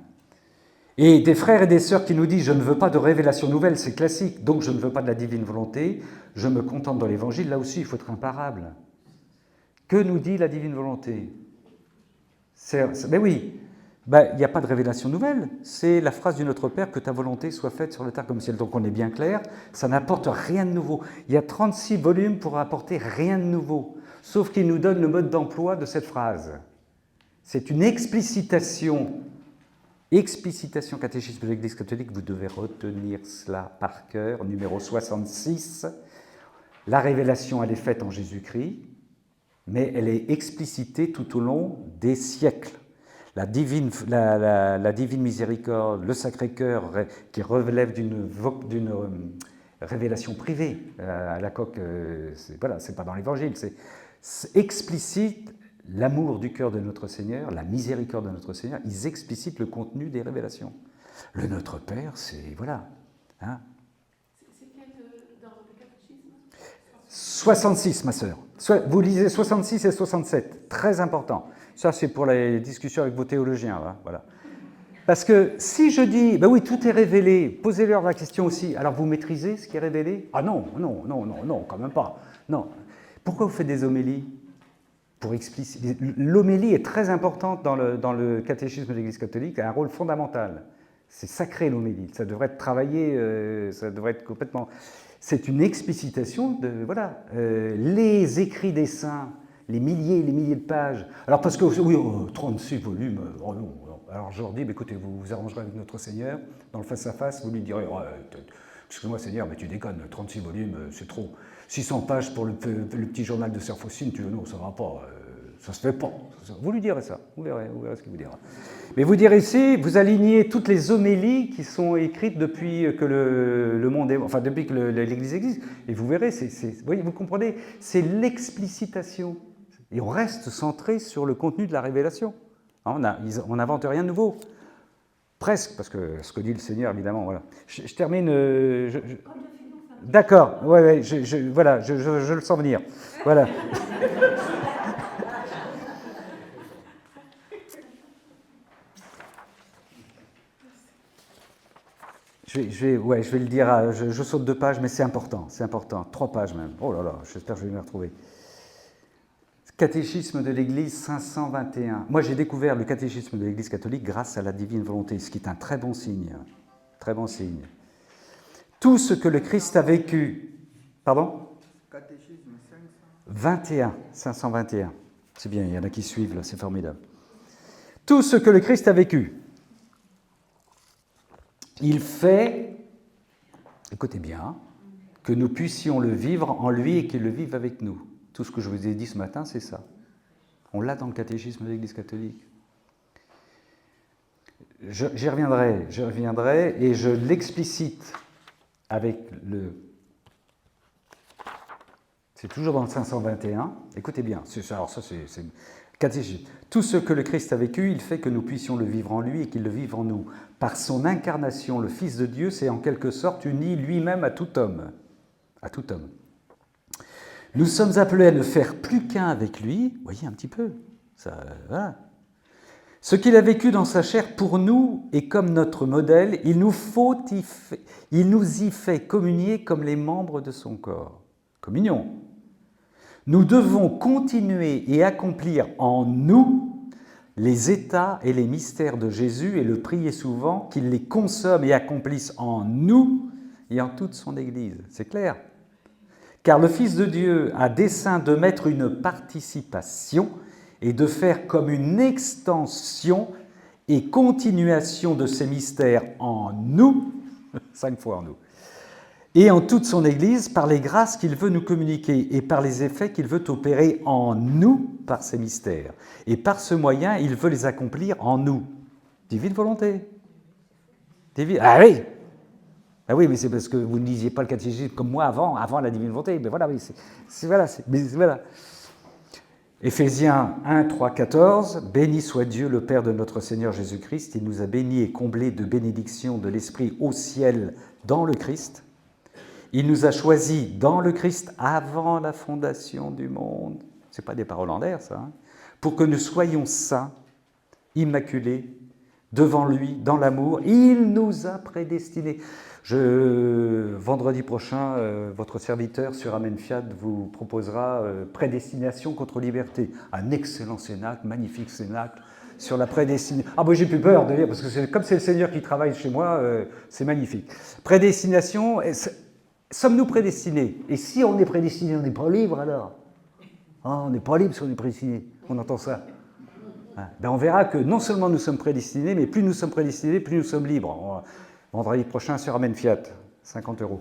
Et des frères et des sœurs qui nous disent « je ne veux pas de révélation nouvelle », c'est classique, donc je ne veux pas de la divine volonté, je me contente dans l'Évangile, là aussi il faut être imparable. Que nous dit la divine volonté? Mais oui, il n'y a pas de révélation nouvelle, c'est la phrase du Notre Père « que ta volonté soit faite sur la terre comme au ciel ». Donc on est bien clair, ça n'apporte rien de nouveau. Il y a 36 volumes pour apporter rien de nouveau, sauf qu'il nous donne le mode d'emploi de cette phrase. C'est une explicitation catéchisme de l'Église catholique, vous devez retenir cela par cœur, numéro 66. La révélation, elle est faite en Jésus-Christ, mais elle est explicitée tout au long des siècles. La divine miséricorde, le Sacré-Cœur, qui relève d'une révélation privée à la coque, c'est pas dans l'Évangile, c'est explicite. L'amour du cœur de notre Seigneur, la miséricorde de notre Seigneur, ils explicitent le contenu des révélations. Le Notre Père, c'est... Voilà. Hein. C'est quel dans le catéchisme? 66, ma sœur. Vous lisez 66 et 67. Très important. Ça, c'est pour les discussions avec vos théologiens. Hein, voilà. Parce que si je dis, ben oui, tout est révélé, posez-leur la question aussi. Alors, vous maîtrisez ce qui est révélé? Ah non, quand même pas. Non. Pourquoi vous faites des homélies? Pour expliciter. L'homélie est très importante dans le catéchisme de l'Église catholique, a un rôle fondamental. C'est sacré l'homélie, ça devrait être travaillé, ça devrait être complètement... C'est une explicitation de... Voilà, les écrits des saints, les milliers et les milliers de pages. Alors parce que, oui, 36 volumes, oh non. Alors je leur dis, écoutez, vous vous arrangerez avec notre Seigneur, dans le face-à-face, vous lui direz, excuse-moi Seigneur, mais tu déconnes, 36 volumes, c'est trop. 600 pages pour le petit journal de Sœur Faustine, non, ça ne va pas, ça ne se fait pas. Vous lui direz ça, vous verrez ce qu'il vous dira. Mais vous direz ici, vous alignez toutes les homélies qui sont écrites depuis que le monde est... Enfin, depuis que l'Église existe, et vous verrez, vous comprenez, c'est l'explicitation. Et on reste centré sur le contenu de la révélation. On n'invente rien de nouveau. Presque, parce que ce que dit le Seigneur, évidemment, voilà. Je termine... D'accord, ouais, voilà, je le sens venir. Voilà. Je vais le dire, je saute 2 pages, mais c'est important, 3 pages même. Oh là là, j'espère que je vais me retrouver. Catéchisme de l'Église 521. Moi, j'ai découvert le catéchisme de l'Église catholique grâce à la divine volonté, ce qui est un très bon signe. Très bon signe. Tout ce que le Christ a vécu... Pardon ? Catéchisme 521. C'est bien, il y en a qui suivent, là, c'est formidable. Tout ce que le Christ a vécu. il fait, écoutez bien, que nous puissions le vivre en lui et qu'il le vive avec nous. Tout ce que je vous ai dit ce matin, c'est ça. On l'a dans le catéchisme de l'Église catholique. J'y reviendrai et je l'explicite avec le... C'est toujours dans le 521. Écoutez bien, alors ça c'est catéchisme. Tout ce que le Christ a vécu, il fait que nous puissions le vivre en lui et qu'il le vive en nous. Par son incarnation, le Fils de Dieu s'est en quelque sorte uni lui-même à tout homme. À tout homme. Nous sommes appelés à ne faire plus qu'un avec lui. Vous voyez un petit peu. Ça, voilà. Ce qu'il a vécu dans sa chair pour nous et comme notre modèle, il nous y fait communier comme les membres de son corps. Communion. Nous devons continuer et accomplir en nous les états et les mystères de Jésus et le prier souvent qu'il les consomme et accomplisse en nous et en toute son Église. C'est clair ? Car le Fils de Dieu a dessein de mettre une participation et de faire comme une extension et continuation de ces mystères en nous, 5 fois en nous, et en toute son Église par les grâces qu'il veut nous communiquer et par les effets qu'il veut opérer en nous par ces mystères. Et par ce moyen, il veut les accomplir en nous. Divine volonté. Ah oui! Ah oui, mais c'est parce que vous ne lisiez pas le catéchisme comme moi avant la divine volonté. Mais voilà, oui, voilà. Éphésiens 1, 3, 14. Béni soit Dieu, le Père de notre Seigneur Jésus-Christ. Il nous a bénis et comblés de bénédictions de l'Esprit au ciel dans le Christ. Il nous a choisis dans le Christ avant la fondation du monde. Ce n'est pas des paroles en l'air, ça. Hein, pour que nous soyons saints, immaculés, devant lui, dans l'amour. Il nous a prédestinés. Vendredi prochain, votre serviteur sur Amen Fiat vous proposera Prédestination contre liberté. Un excellent cénacle, magnifique cénacle sur la prédestination. Ah, moi j'ai plus peur de lire, parce que comme c'est le Seigneur qui travaille chez moi, c'est magnifique. Prédestination, sommes-nous prédestinés? Et si on est prédestiné, on n'est pas libre alors? Ah, on n'est pas libre si on est prédestiné. On entend ça. Ben, on verra que non seulement nous sommes prédestinés, mais plus nous sommes prédestinés, plus nous sommes libres. Vendredi prochain sur Amen Fiat, 50 €.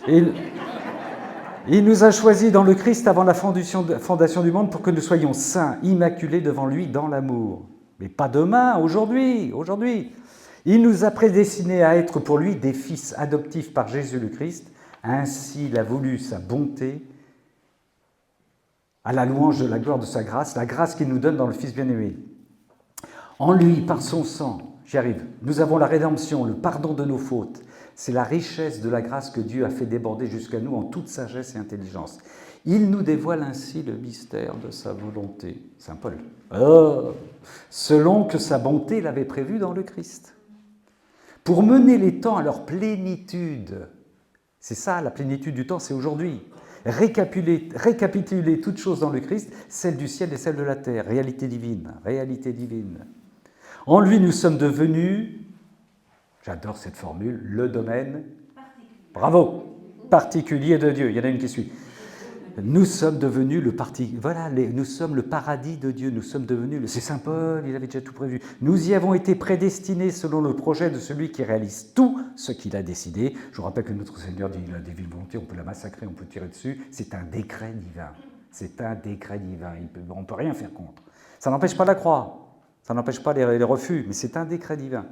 Il nous a choisis dans le Christ avant la fondation du monde pour que nous soyons saints, immaculés devant lui dans l'amour. Mais pas demain, aujourd'hui. Il nous a prédestinés à être pour lui des fils adoptifs par Jésus le Christ. Ainsi, il a voulu sa bonté à la louange de la gloire de sa grâce, la grâce qu'il nous donne dans le Fils bien-aimé. En lui, par son sang, j'y arrive, nous avons la rédemption, le pardon de nos fautes. C'est la richesse de la grâce que Dieu a fait déborder jusqu'à nous en toute sagesse et intelligence. Il nous dévoile ainsi le mystère de sa volonté. Saint Paul. Selon que sa bonté l'avait prévu dans le Christ. Pour mener les temps à leur plénitude. C'est ça, la plénitude du temps, c'est aujourd'hui. Récapituler toutes choses dans le Christ, celle du ciel et celle de la terre. Réalité divine. En lui, nous sommes devenus, j'adore cette formule, le domaine, bravo, particulier de Dieu. Il y en a une qui suit. Nous sommes devenus nous sommes le paradis de Dieu. Nous sommes devenus, c'est Saint Paul, il avait déjà tout prévu. Nous y avons été prédestinés selon le projet de celui qui réalise tout ce qu'il a décidé. Je vous rappelle que notre Seigneur dit la divine volonté, on peut la massacrer, on peut tirer dessus. C'est un décret divin. On ne peut rien faire contre. Ça n'empêche pas la croix. Ça n'empêche pas les refus, mais c'est un décret divin.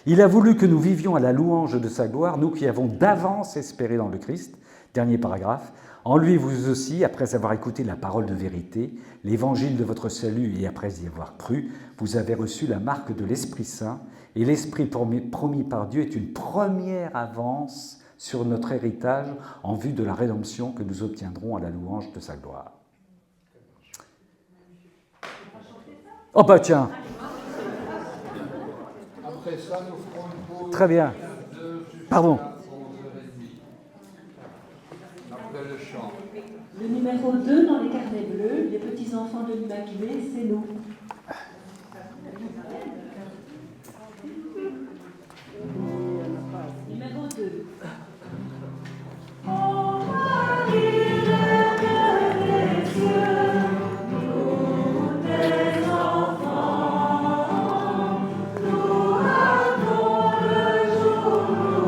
Il a voulu que nous vivions à la louange de sa gloire, nous qui avons d'avance espéré dans le Christ. Dernier paragraphe. En lui, vous aussi, après avoir écouté la parole de vérité, l'évangile de votre salut et après y avoir cru, vous avez reçu la marque de l'Esprit Saint. Et l'Esprit promis par Dieu est une première avance sur notre héritage en vue de la rédemption que nous obtiendrons à la louange de sa gloire. Oh bah tiens. Après ça, nous ferons une pause. Très bien. Pardon. Après le chant. Le numéro 2 dans les carnets bleus, les petits-enfants de l'Immaculée, c'est nous. Numéro 2. Nous attendons le jour.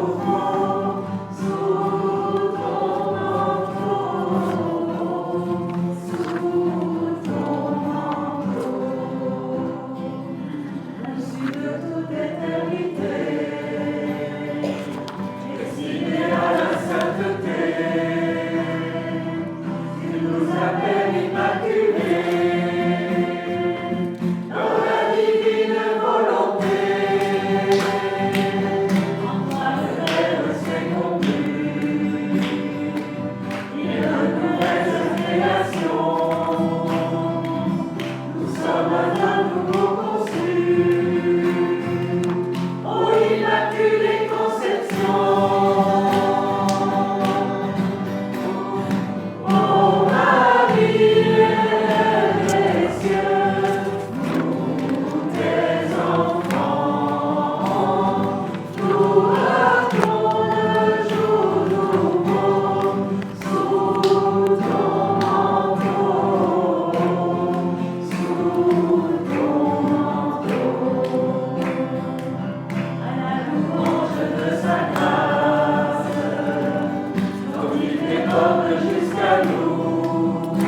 nous,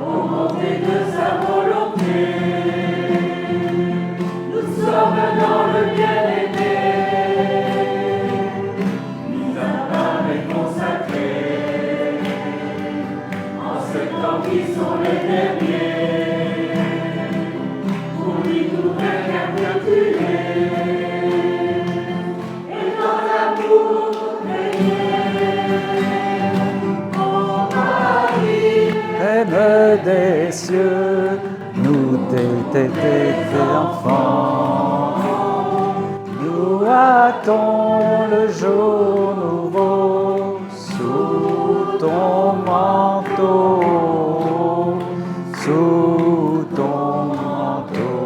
aux montées de sa volonté. Nous sommes dans le bien-aimé, mis à part et consacré, en ce temps qui sont les derniers, pour lui tout récapituler. Et dans l'amour Reine des cieux, nous t'étais enfants. Nous hâtons le jour nouveau sous ton manteau, sous ton manteau.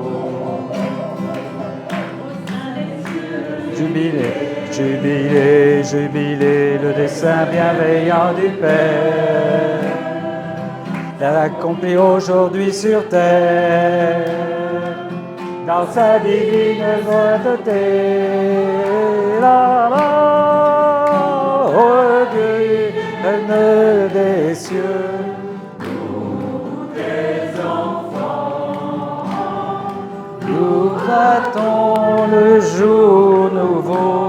Jubilé, jubilé, jubilé, le dessein bienveillant du Père l'a accompli aujourd'hui sur terre, dans sa divine volonté. La la, orgueil, reine des cieux, nous tes enfants, nous battons le jour nouveau.